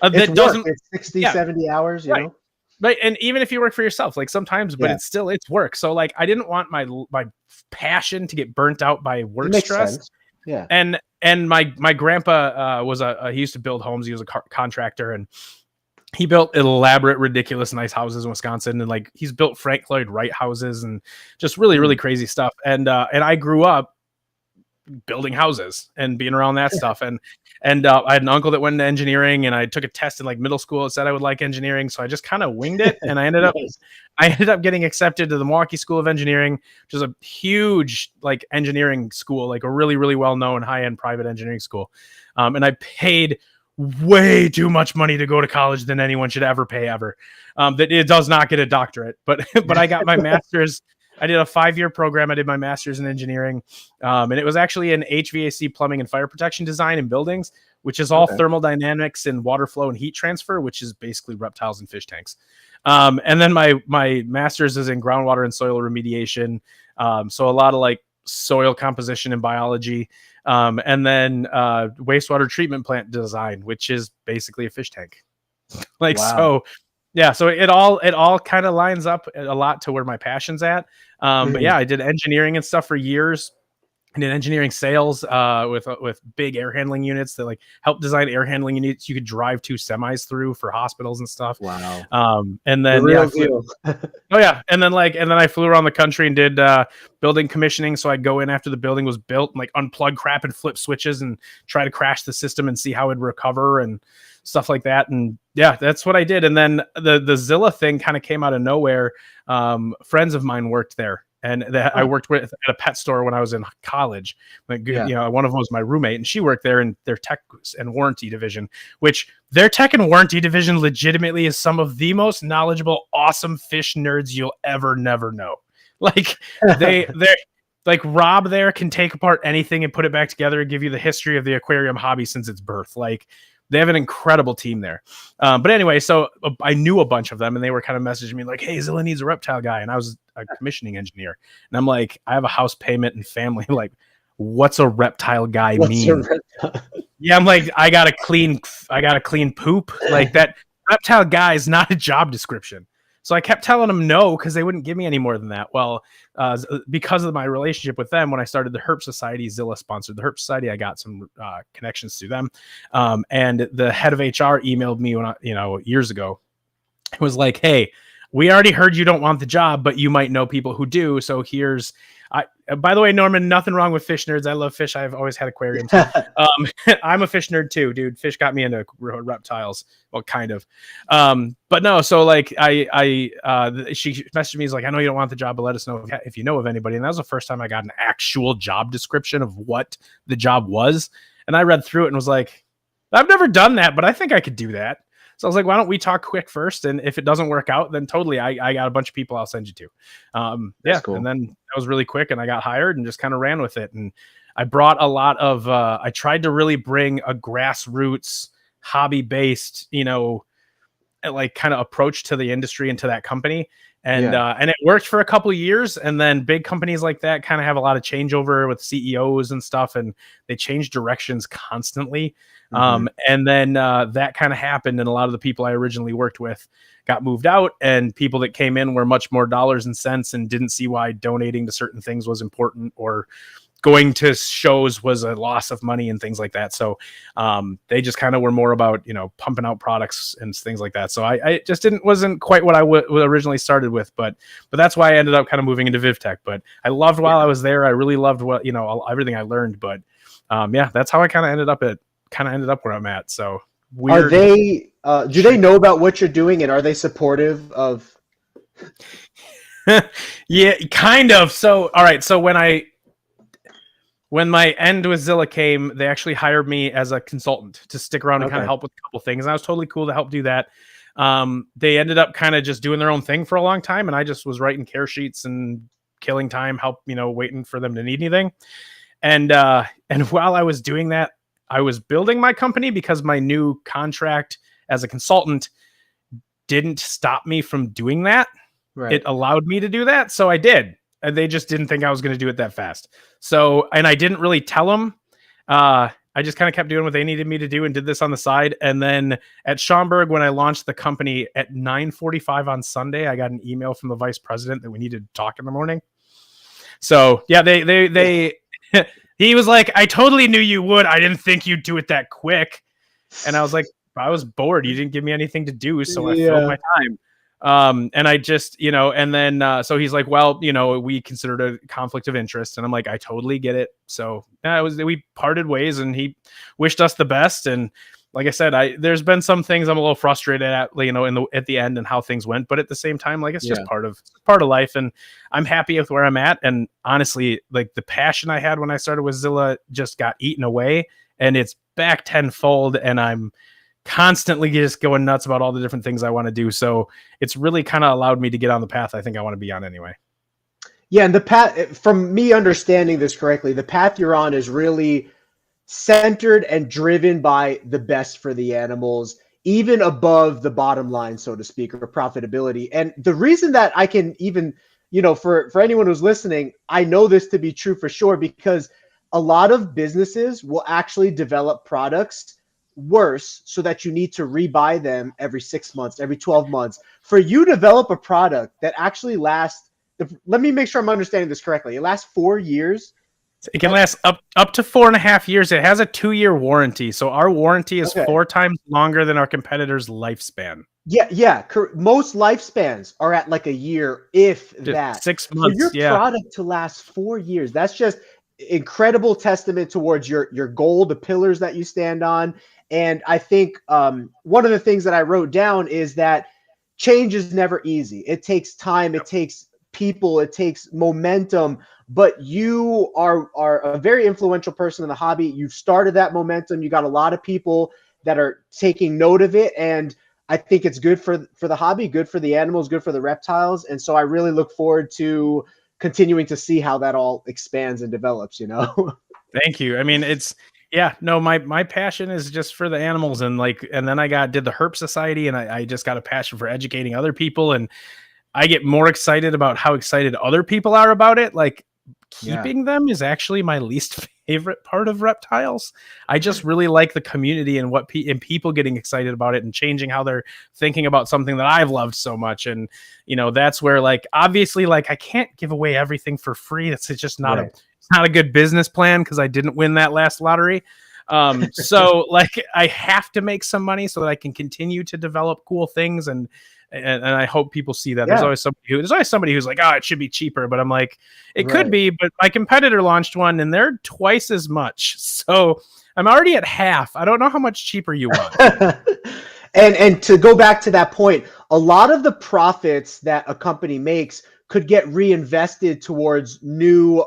That doesn't, it's 60, 70 hours, you know? Right. And even if you work for yourself, like sometimes, but it's work. So like, I didn't want my passion to get burnt out by work stress. Sense. Yeah. And my grandpa he used to build homes. He was a contractor, and he built elaborate, ridiculous, nice houses in Wisconsin. And like, he's built Frank Lloyd Wright houses and just really, really crazy stuff. And I grew up building houses and being around that stuff. And I had an uncle that went into engineering, and I took a test in like middle school that said I would like engineering. So I just kind of winged it. And I ended up getting accepted to the Milwaukee School of Engineering, which is a huge like engineering school, like a really, really well-known high-end private engineering school. And I paid way too much money to go to college than anyone should ever pay ever. That it does not get a doctorate, but I got my master's. I did a 5-year program. I did my master's in engineering. And it was actually in HVAC, plumbing, and fire protection design in buildings, which is all thermodynamics and water flow and heat transfer, which is basically reptiles and fish tanks. And then my master's is in groundwater and soil remediation. So a lot of like soil composition and biology. And then wastewater treatment plant design, which is basically a fish tank. Like, Wow. so yeah, so it all kind of lines up a lot to where my passion's at. But yeah, I did engineering and stuff for years. I did engineering sales with big air handling units that like help design air handling units you could drive 2 semis through for hospitals and stuff. Wow. And The then real deal. oh yeah, and then I flew around the country and did building commissioning. So I'd go in after the building was built and like unplug crap and flip switches and try to crash the system and see how it'd recover and stuff like that. And yeah, that's what I did. And then the Zilla thing kind of came out of nowhere. Friends of mine worked there. And I worked with at a pet store when I was in college. Like, you know, one of them was my roommate, and she worked there in their tech and warranty division, which their tech and warranty division legitimately is some of the most knowledgeable, awesome fish nerds you'll ever never know. Like they're like Rob there can take apart anything and put it back together and give you the history of the aquarium hobby since its birth. Like they have an incredible team there. But anyway, so I knew a bunch of them, and they were kind of messaging me like, hey, Zilla needs a reptile guy. And I was a commissioning engineer. And I'm like, I have a house payment and family. Like, what's a reptile guy mean? Yeah, I'm like, I got to clean poop. Like that reptile guy is not a job description. So I kept telling them no because they wouldn't give me any more than that. Well, because of my relationship with them, when I started the Herp Society, Zilla sponsored the Herp Society. I got some connections to them, and the head of HR emailed me years ago. It was like, "Hey, we already heard you don't want the job, but you might know people who do. So here's." By the way, Norman, nothing wrong with fish nerds. I love fish. I've always had aquariums. I'm a fish nerd too, dude. Fish got me into reptiles. Well, kind of. But no, so like she messaged me, he's like, I know you don't want the job, but let us know if you know of anybody. And that was the first time I got an actual job description of what the job was. And I read through it and was like, I've never done that, but I think I could do that. So I was like, why don't we talk quick first? And if it doesn't work out, then totally, I got a bunch of people I'll send you to. Yeah. Cool. And then that was really quick and I got hired and just kind of ran with it. And I brought a lot of, I tried to really bring a grassroots hobby-based, like kind of approach to the industry and to that company. And it worked for a couple of years. And then big companies like that kind of have a lot of changeover with CEOs and stuff, and they change directions constantly. And then that kind of happened, and a lot of the people I originally worked with got moved out, and people that came in were much more dollars and cents and didn't see why donating to certain things was important or going to shows was a loss of money and things like that. So they just kind of were more about, pumping out products and things like that. So I just wasn't quite what I originally started with, but that's why I ended up kind of moving into VivTech. But I loved while I was there. I really loved what, everything I learned. But that's how I kind of ended up where I'm at. So weird. Are they, do they know about what you're doing, and are they supportive of? Yeah, kind of. So, all right. So when my end with Zilla came, they actually hired me as a consultant to stick around and kind of help with a couple things. And I was totally cool to help do that. They ended up kind of just doing their own thing for a long time. And I just was writing care sheets and killing time, waiting for them to need anything. And while I was doing that, I was building my company because my new contract as a consultant didn't stop me from doing that. Right. It allowed me to do that. So I did. And they just didn't think I was going to do it that fast. So, and I didn't really tell them. I just kind of kept doing what they needed me to do and did this on the side. And then at Schaumburg, when I launched the company at 9:45 on Sunday, I got an email from the vice president that we needed to talk in the morning. So yeah, they he was like, I totally knew you would. I didn't think you'd do it that quick. And I was like, I was bored. You didn't give me anything to do. So I filled my time. And I just, and then, so he's like, well, we considered a conflict of interest, and I'm like, I totally get it. So we parted ways, and he wished us the best. And like I said, there's been some things I'm a little frustrated at, at the end and how things went, but at the same time, like, it's just part of life, and I'm happy with where I'm at. And honestly, like, the passion I had when I started with Zilla just got eaten away, and it's back tenfold, and I'm constantly just going nuts about all the different things I want to do. So it's really kind of allowed me to get on the path I think I want to be on anyway. Yeah. And the path, from me understanding this correctly, the path you're on is really centered and driven by the best for the animals, even above the bottom line, so to speak, or profitability. And the reason that I can even, for anyone who's listening, I know this to be true for sure, because a lot of businesses will actually develop products worse so that you need to rebuy them every 6 months, every 12 months. For you to develop a product that actually lasts, let me make sure I'm understanding this correctly. It lasts 4 years. It can last up to 4.5 years. It has a 2-year warranty. So our warranty is 4 times longer than our competitor's lifespan. Yeah. Most lifespans are at like a year, if Just that. 6 months. For your product to last 4 years, that's just incredible testament towards your goal, the pillars that you stand on. And I think one of the things that I wrote down is that change is never easy. It takes time. It takes people. It takes momentum. But you are a very influential person in the hobby. You've started that momentum. You got a lot of people that are taking note of it. And I think it's good for the hobby, good for the animals, good for the reptiles. And so I really look forward to continuing to see how that all expands and develops, you know? Thank you. I mean, my passion is just for the animals, and then I did the Herp Society, and I just got a passion for educating other people, and I get more excited about how excited other people are about it. Like, keeping them is actually my least favorite part of reptiles. I just really like the community and and people getting excited about it and changing how they're thinking about something that I've loved so much. And, that's where, obviously, I can't give away everything for free. It's just not it's not a good business plan, because I didn't win that last lottery. So I have to make some money so that I can continue to develop cool things, and I hope people see that. There's always somebody who's like, oh, it should be cheaper, but I'm like, it could be, but my competitor launched one and they're twice as much. So I'm already at half. I don't know how much cheaper you want. And to go back to that point, a lot of the profits that a company makes could get reinvested towards new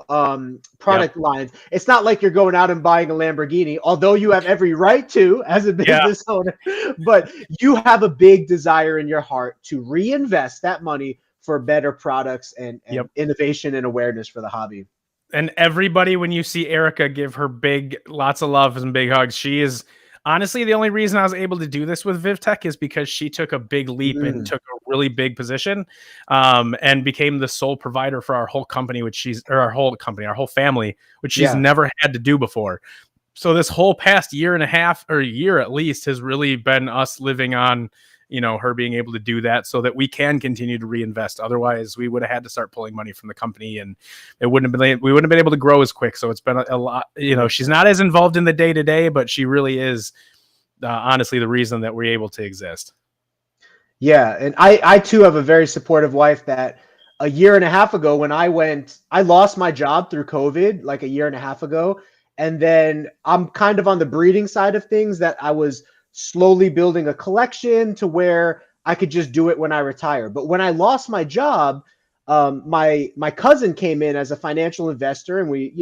product lines. It's not like you're going out and buying a Lamborghini, although you have every right to as a business owner, but you have a big desire in your heart to reinvest that money for better products and innovation and awareness for the hobby. And everybody, when you see Erica give her lots of love and big hugs, she is honestly the only reason I was able to do this with VivTech is because she took a big leap and took a really big position, and became the sole provider for our whole company, our whole family, which she's never had to do before. So this whole past year and a half, or year at least, has really been us living on, her being able to do that so that we can continue to reinvest. Otherwise, we would have had to start pulling money from the company, and we wouldn't have been able to grow as quick. So it's been a lot, she's not as involved in the day to day, but she really is honestly the reason that we're able to exist. Yeah. And I too have a very supportive wife that a year and a half ago when I lost my job through COVID, like a year and a half ago. And then I'm kind of on the breeding side of things, that I was slowly building a collection to where I could just do it when I retire. But when I lost my job, my cousin came in as a financial investor, and we,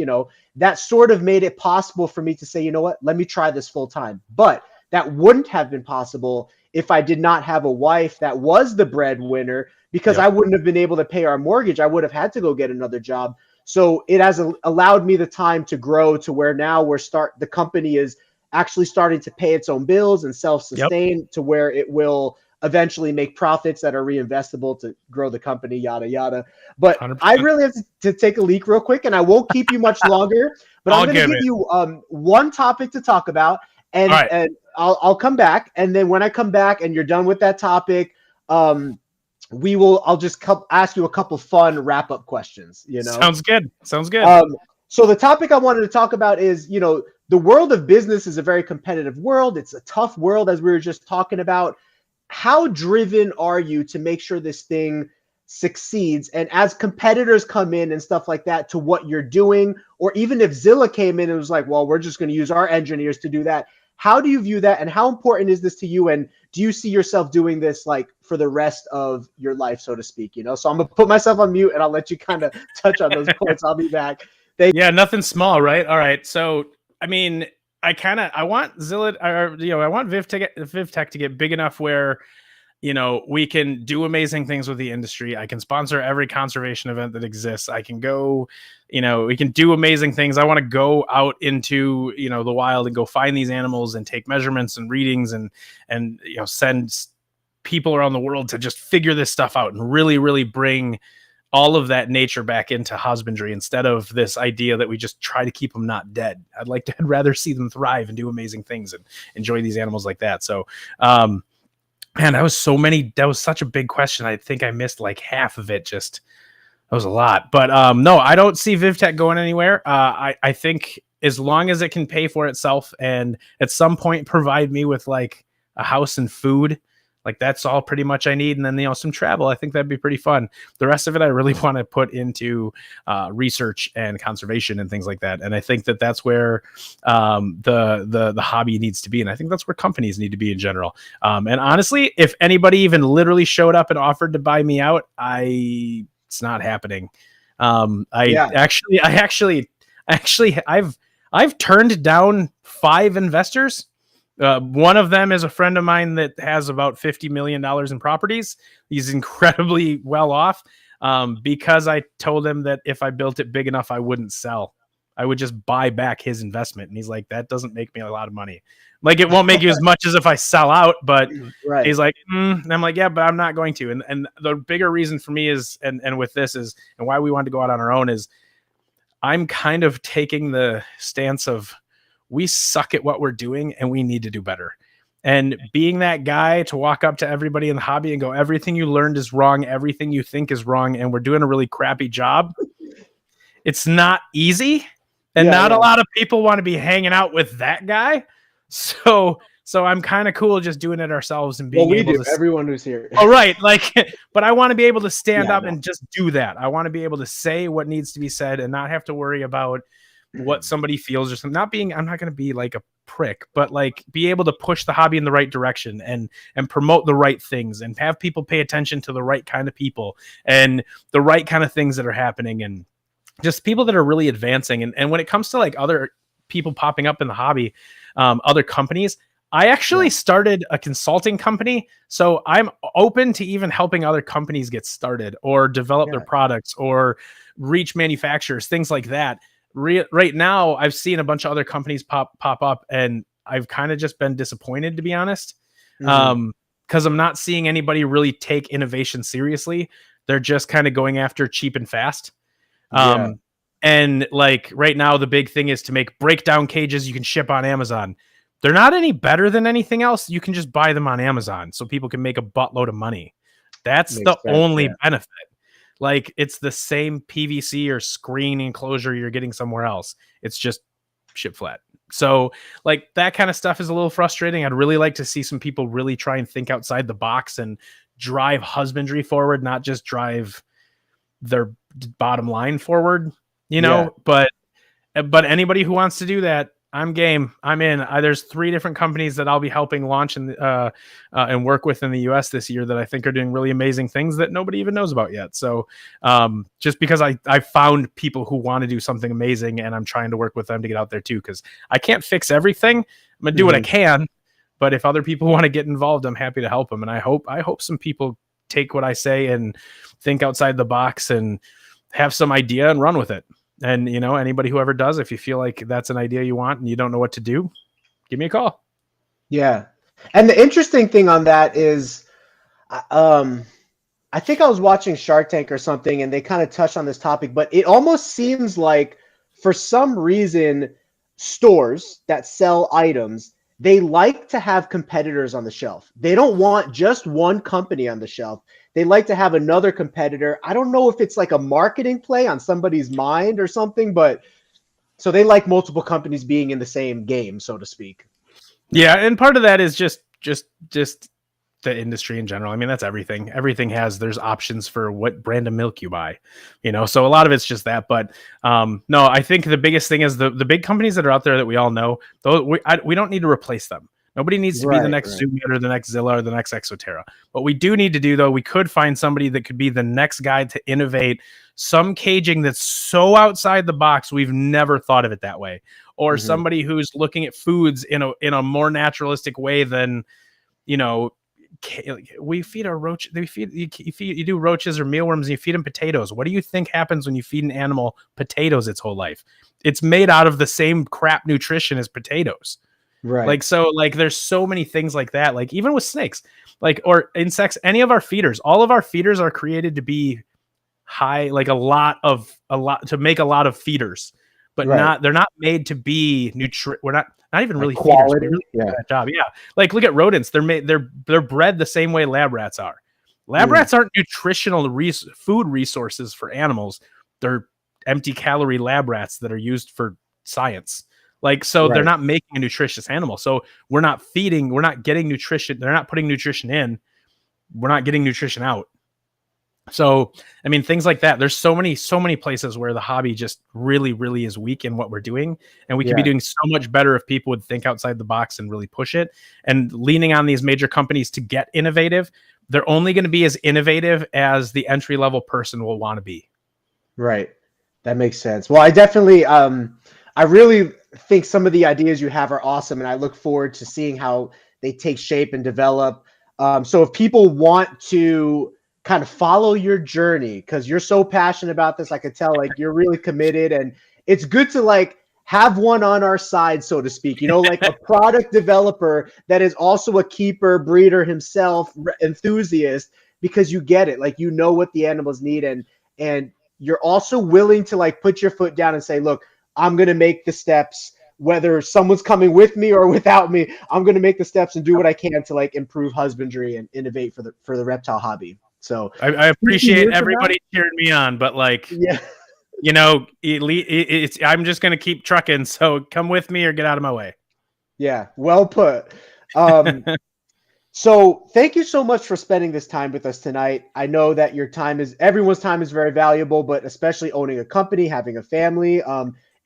that sort of made it possible for me to say, you know what, let me try this full time. But that wouldn't have been possible if I did not have a wife that was the breadwinner, because I wouldn't have been able to pay our mortgage. I would have had to go get another job. So it has allowed me the time to grow to where now the company is actually starting to pay its own bills and self-sustain to where it will eventually make profits that are reinvestable to grow the company, yada, yada. But 100%. I really have to take a leak real quick, and I won't keep you much longer, but I'm going to give you one topic to talk about, and I'll come back. And then when I come back and you're done with that topic, I'll just ask you a couple fun wrap-up questions. Sounds good. So the topic I wanted to talk about is, the world of business is a very competitive world. It's a tough world, as we were just talking about. How driven are you to make sure this thing succeeds? And as competitors come in and stuff like that to what you're doing, or even if Zilla came in and was like, well, we're just going to use our engineers to do that. How do you view that? And how important is this to you? And do you see yourself doing this for the rest of your life, so to speak? So I'm going to put myself on mute, and I'll let you kind of touch on those points. I'll be back. Nothing small, right? All right. So, I mean, I want Zilla, I want VivTech to get big enough where, we can do amazing things with the industry. I can sponsor every conservation event that exists. I can go, we can do amazing things. I want to go out into, the wild and go find these animals and take measurements and readings and send people around the world to just figure this stuff out and really, really bring all of that nature back into husbandry instead of this idea that we just try to keep them not dead. I'd rather see them thrive and do amazing things and enjoy these animals like that. So, man, that was such a big question. I think I missed like half of it. That was a lot, but no, I don't see VivTech going anywhere. I think as long as it can pay for itself and at some point provide me with like a house and food, like that's all pretty much I need. And then, some travel, I think that'd be pretty fun. The rest of it, I really want to put into research and conservation and things like that. And I think that that's where the hobby needs to be. And I think that's where companies need to be in general. And honestly, if anybody even literally showed up and offered to buy me out, it's not happening. I've turned down 5 investors. One of them is a friend of mine that has about $50 million in properties. He's incredibly well off because I told him that if I built it big enough, I wouldn't sell. I would just buy back his investment. And he's like, that doesn't make me a lot of money. Like, it won't make you as much as if I sell out, but right. He's like, and I'm like, yeah, but I'm not going to. And the bigger reason for me is, and with this is, and why we wanted to go out on our own is I'm kind of taking the stance of, we suck at what we're doing and we need to do better. And being that guy to walk up to everybody in the hobby and go, everything you learned is wrong. Everything you think is wrong. And we're doing a really crappy job. It's not easy. And not a lot of people want to be hanging out with that guy. So I'm kind of cool just doing it ourselves and being able to. Everyone who's here. Oh, right. Like, but I want to be able to stand up and just do that. I want to be able to say what needs to be said and not have to worry about what somebody feels or something. I'm not going to be like a prick, but like be able to push the hobby in the right direction and promote the right things and have people pay attention to the right kind of people and the right kind of things that are happening and just people that are really advancing. And when it comes to like other people popping up in the hobby, other companies, I actually started a consulting company. So I'm open to even helping other companies get started or develop their products or reach manufacturers, things like that. Right now, I've seen a bunch of other companies pop up, and I've kind of just been disappointed, to be honest, because I'm not seeing anybody really take innovation seriously. They're just kind of going after cheap and fast. And like right now, the big thing is to make breakdown cages you can ship on Amazon. They're not any better than anything else. You can just buy them on Amazon so people can make a buttload of money. That's the only benefit. Like, it's the same PVC or screen enclosure you're getting somewhere else. It's just ship flat. So like that kind of stuff is a little frustrating. I'd really like to see some people really try and think outside the box and drive husbandry forward, not just drive their bottom line forward, but anybody who wants to do that, I'm game. I'm in. There's 3 different companies that I'll be helping launch and work with in the US this year that I think are doing really amazing things that nobody even knows about yet. So just because I found people who want to do something amazing and I'm trying to work with them to get out there too, because I can't fix everything. I'm going to do what I can. But if other people want to get involved, I'm happy to help them. And I hope some people take what I say and think outside the box and have some idea and run with it. And, anybody who ever does, if you feel like that's an idea you want and you don't know what to do, give me a call. Yeah. And the interesting thing on that is, I think I was watching Shark Tank or something and they kind of touched on this topic, but it almost seems like for some reason, stores that sell items, they like to have competitors on the shelf. They don't want just one company on the shelf. They like to have another competitor. I don't know if it's like a marketing play on somebody's mind or something, but so they like multiple companies being in the same game, so to speak. Yeah, and part of that is just the industry in general. I mean, that's everything. There's options for what brand of milk you buy, so a lot of it's just that. But no, I think the biggest thing is the big companies that are out there that we all know, we don't need to replace them. Nobody needs to be the next Zoomit or the next Zilla or the next Exoterra. What we do need to do, though, we could find somebody that could be the next guy to innovate some caging that's so outside the box we've never thought of it that way, or somebody who's looking at foods in a more naturalistic way than, we feed our roach. You do roaches or mealworms and you feed them potatoes. What do you think happens when you feed an animal potatoes its whole life? It's made out of the same crap nutrition as potatoes. Right. There's so many things like that. Like even with snakes, or insects, any of our feeders, all of our feeders are created to be a lot to make a lot of feeders, but Right. they're not made to be we're not even really Like feeders. quality. We really do Yeah. that job. Yeah. Like look at rodents. They're bred the same way lab rats are. Lab Mm. rats aren't nutritional food resources for animals. They're empty calorie lab rats that are used for science. Like, so they're Right. not making a nutritious animal. So we're not getting nutrition. They're not putting nutrition in. We're not getting nutrition out. So, I mean, things like that. There's so many places where the hobby just really, really is weak in what we're doing. And we could be Yeah. doing so much better if people would think outside the box and really push it. And leaning on these major companies to get innovative, they're only going to be as innovative as the entry-level person will want to be. Right. That makes sense. Well, I definitely, I really think some of the ideas you have are awesome, and I look forward to seeing how they take shape and develop. So if people want to kind of follow your journey, because you're so passionate about this, I could tell like you're really committed, and it's good to like have one on our side, so to speak, you know, like a product developer that is also a keeper, breeder himself, enthusiast, because you get it, like, you know what the animals need, and you're also willing to like put your foot down and say, look, I'm going to make the steps, whether someone's coming with me or without me. I'm going to make the steps and do what I can to like improve husbandry and innovate for the reptile hobby. So I appreciate everybody cheering me on, but like, yeah, you know, I'm just going to keep trucking. So come with me or get out of my way. yeah, well put. So thank you so much for spending this time with us tonight. I know that everyone's time is very valuable, but especially owning a company, having a family.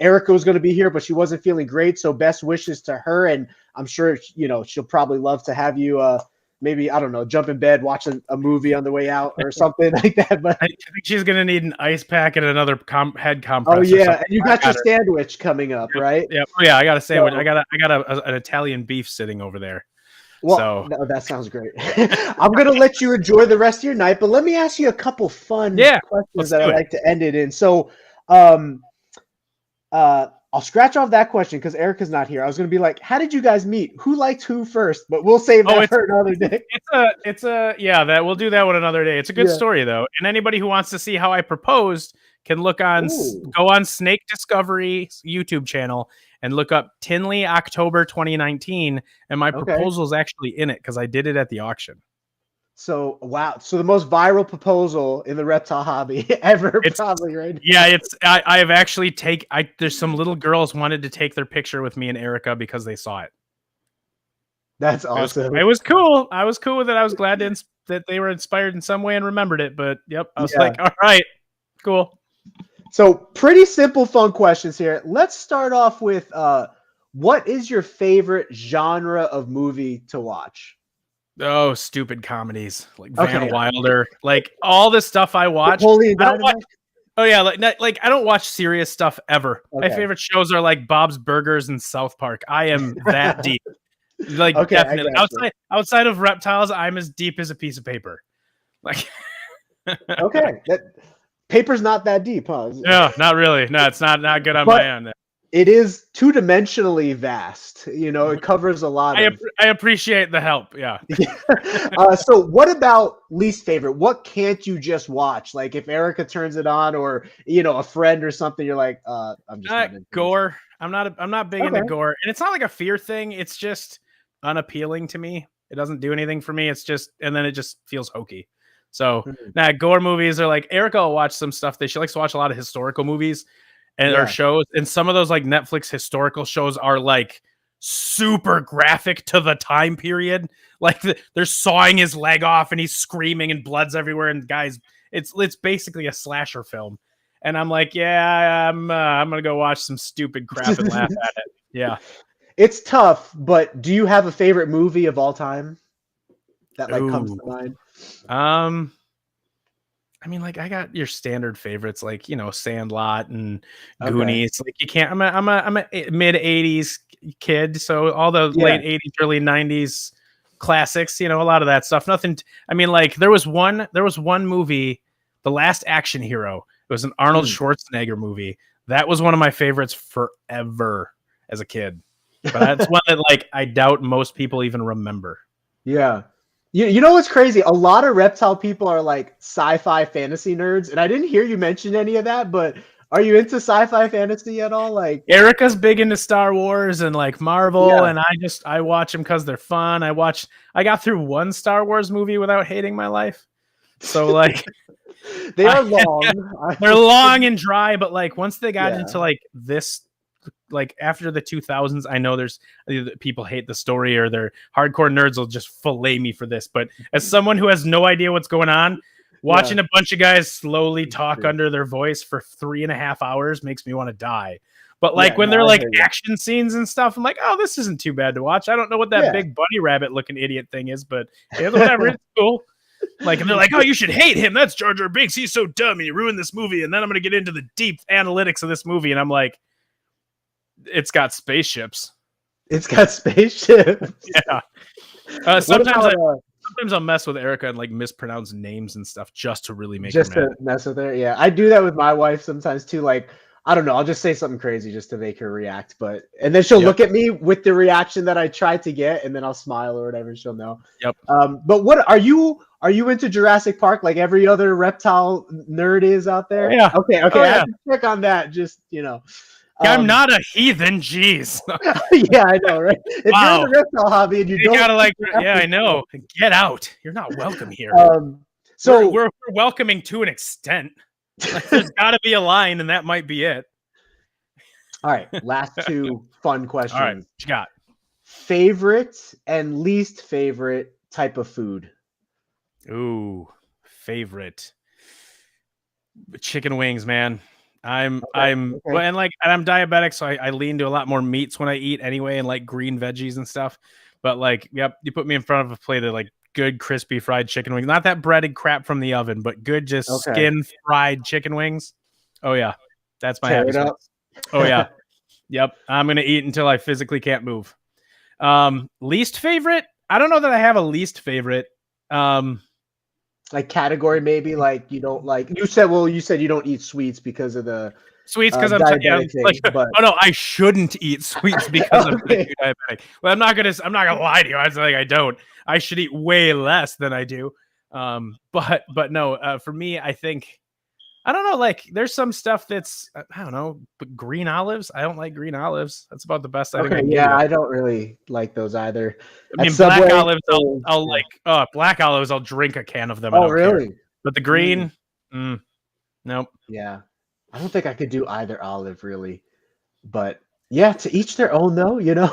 Erica was going to be here, but she wasn't feeling great. So best wishes to her. And I'm sure, you know, she'll probably love to have you, maybe, I don't know, jump in bed, watch a movie on the way out or something like that. But I think she's going to need an ice pack and another head compressor. oh yeah. And you got your sandwich coming up, right? Yeah. Oh yeah. I got a sandwich. So, I got an Italian beef sitting over there. well, so no, that sounds great. I'm going to let you enjoy the rest of your night, but let me ask you a couple fun questions that I like to end it in. So, I'll scratch off that question because Erica's not here. I was going to be like, how did you guys meet? Who liked who first? But we'll save that for another day. We'll do that one another day. It's a good story though. And anybody who wants to see how I proposed can go on Snake Discovery's YouTube channel and look up Tinley October 2019. And my proposal is actually in it because I did it at the auction. So, wow. So the most viral proposal in the reptile hobby ever, probably, right? Yeah, I have actually there's some little girls wanted to take their picture with me and Erica because they saw it. That's awesome. It was cool. I was cool with it. I was glad that they were inspired in some way and remembered it. But yep, I was like, all right, cool. So pretty simple, fun questions here. Let's start off with what is your favorite genre of movie to watch? Oh, stupid comedies like Van Wilder, like all the stuff I watch. I don't watch serious stuff ever. My favorite shows are like Bob's Burgers and South Park. I am that deep. Like definitely outside of reptiles, I'm as deep as a piece of paper. Like that paper's not that deep, huh? No, not really. No, it's not good on my end. It is two-dimensionally vast. You know, it covers a lot. I appreciate the help. Yeah. So what about least favorite? What can't you just watch? Like if Erica turns it on or, you know, a friend or something, you're like, I'm just not into gore. I'm not big into gore. And it's not like a fear thing. It's just unappealing to me. It doesn't do anything for me. It's just, and then it just feels hokey. So gore movies are like, Erica will watch some stuff that she likes to watch a lot of historical movies. And our shows, and some of those like Netflix historical shows are like super graphic to the time period. Like they're sawing his leg off and he's screaming and blood's everywhere. And guys, it's basically a slasher film. And I'm like, yeah, I'm gonna go watch some stupid crap and laugh at it. Yeah, it's tough. But do you have a favorite movie of all time that like comes to mind? I mean, like I got your standard favorites, like, you know, Sandlot and Goonies. Like you can't. I'm a mid '80s kid, so all the late '80s, early '90s classics. You know, a lot of that stuff. Nothing. I mean, like there was one movie, The Last Action Hero. It was an Arnold Schwarzenegger movie. That was one of my favorites forever as a kid. But that's one that like I doubt most people even remember. Yeah. You know what's crazy? A lot of reptile people are like sci-fi fantasy nerds, and I didn't hear you mention any of that, but are you into sci-fi fantasy at all? Like Erica's big into Star Wars and like Marvel, Yeah. and I watch them because they're fun. I got through one Star Wars movie without hating my life. So like they are long. they're long and dry, but like once they got Yeah. into like this, like after the 2000s, I know there's people hate the story or they're hardcore nerds will just fillet me for this. But as someone who has no idea what's going on, watching a bunch of guys slowly talk under their voice for 3.5 hours makes me want to die. But like when they're like action scenes and stuff, I'm like, oh, this isn't too bad to watch. I don't know what that big bunny rabbit looking idiot thing is, but yeah, whatever, it's cool. Like, and they're like, oh, you should hate him. That's Jar Jar Binks. He's so dumb. He ruined this movie. And then I'm going to get into the deep analytics of this movie. And I'm like, it's got spaceships. It's got spaceships. Yeah. Sometimes I'll mess with Erica and like mispronounce names and stuff just to really make her mad. To mess with her. Yeah, I do that with my wife sometimes too. Like, I don't know, I'll just say something crazy just to make her react. And then she'll look at me with the reaction that I tried to get, and then I'll smile or whatever. She'll know. Yep. But what are you into Jurassic Park like every other reptile nerd is out there? Yeah. Okay. I have to check on that. Just I'm not a heathen. Jeez. Yeah, I know, right? If you're in the reptile hobby and you don't gotta like, yeah, I know. Get out. You're not welcome here. So we're welcoming to an extent. Like, there's got to be a line, and that might be it. All right, last two fun questions. All right, what you got? Favorite and least favorite type of food? Ooh, favorite. Chicken wings, man. And I'm diabetic, so I lean to a lot more meats when I eat anyway, and like green veggies and stuff. But like, yep, you put me in front of a plate of like good crispy fried chicken wings, not that breaded crap from the oven, but good just skin fried chicken wings. Oh yeah, that's my happy spot. Oh yeah, yep. I'm gonna eat until I physically can't move. Least favorite? I don't know that I have a least favorite. Like category maybe, like you don't like. You said you don't eat sweets because of the sweets because I'm like, but... oh no, I shouldn't eat sweets because I'm diabetic. Well, I'm not gonna lie to you. I was like, I don't. I should eat way less than I do. But no, for me, I think I don't know. Like, there's some stuff that's I don't know, but green olives. I don't like green olives. That's about the best I think I can do. I don't really like those either. I mean, black olives, I'll like. Black olives, I'll drink a can of them. Oh, really? Care. But the green, nope. Yeah, I don't think I could do either olive really. But yeah, to each their own, though. Yeah.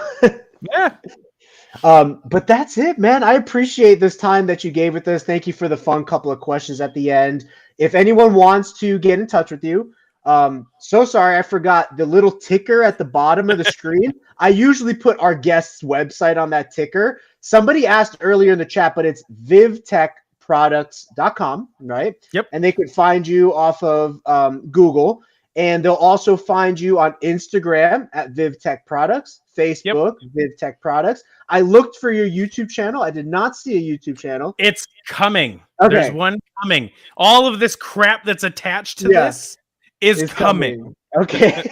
But that's it, man. I appreciate this time that you gave with us. Thank you for the fun couple of questions at the end. If anyone wants to get in touch with you, so sorry, I forgot the little ticker at the bottom of the screen. I usually put our guest's website on that ticker. Somebody asked earlier in the chat, but it's VivTechProducts.com, right? Yep. And they could find you off of Google. And they'll also find you on Instagram at VivTech Products, Facebook, VivTech Products. I looked for your YouTube channel. I did not see a YouTube channel. It's coming. Okay. There's one coming. All of this crap that's attached to this is coming. Okay.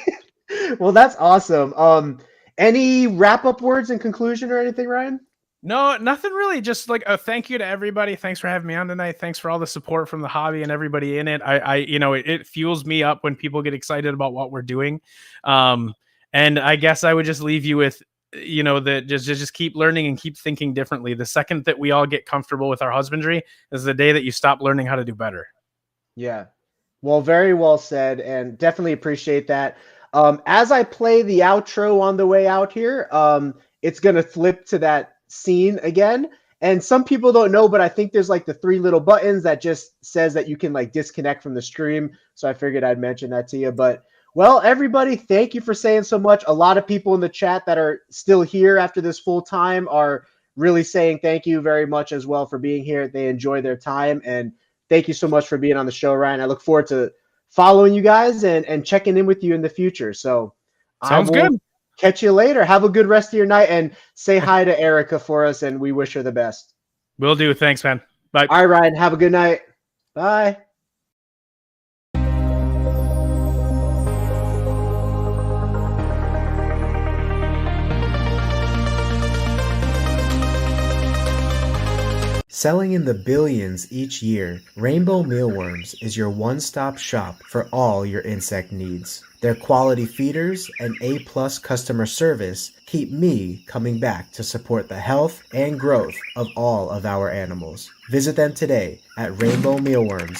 Well, that's awesome. Any wrap-up words in conclusion or anything, Ryan? No, nothing really. Just like a thank you to everybody. Thanks for having me on tonight. Thanks for all the support from the hobby and everybody in it. It fuels me up when people get excited about what we're doing. And I guess I would just leave you with, that just keep learning and keep thinking differently. The second that we all get comfortable with our husbandry is the day that you stop learning how to do better. Yeah. Well, very well said, and definitely appreciate that. As I play the outro on the way out here, it's going to flip to that scene again, and some people don't know, but I think there's like the 3 little buttons that just says that you can like disconnect from the stream, so I figured I'd mention that to you. But well, everybody, thank you for saying so much. A lot of people in the chat that are still here after this full time are really saying thank you very much as well for being here. They enjoy their time, and thank you so much for being on the show, Ryan. I look forward to following you guys and checking in with you in the future. So sounds good. Catch you later. Have a good rest of your night, and say hi to Erica for us, and we wish her the best. Will do. Thanks, man. Bye. All right, Ryan. Have a good night. Bye. Selling in the billions each year, Rainbow Mealworms is your one-stop shop for all your insect needs. Their quality feeders and A-plus customer service keep me coming back to support the health and growth of all of our animals. Visit them today at rainbowmealworms.com.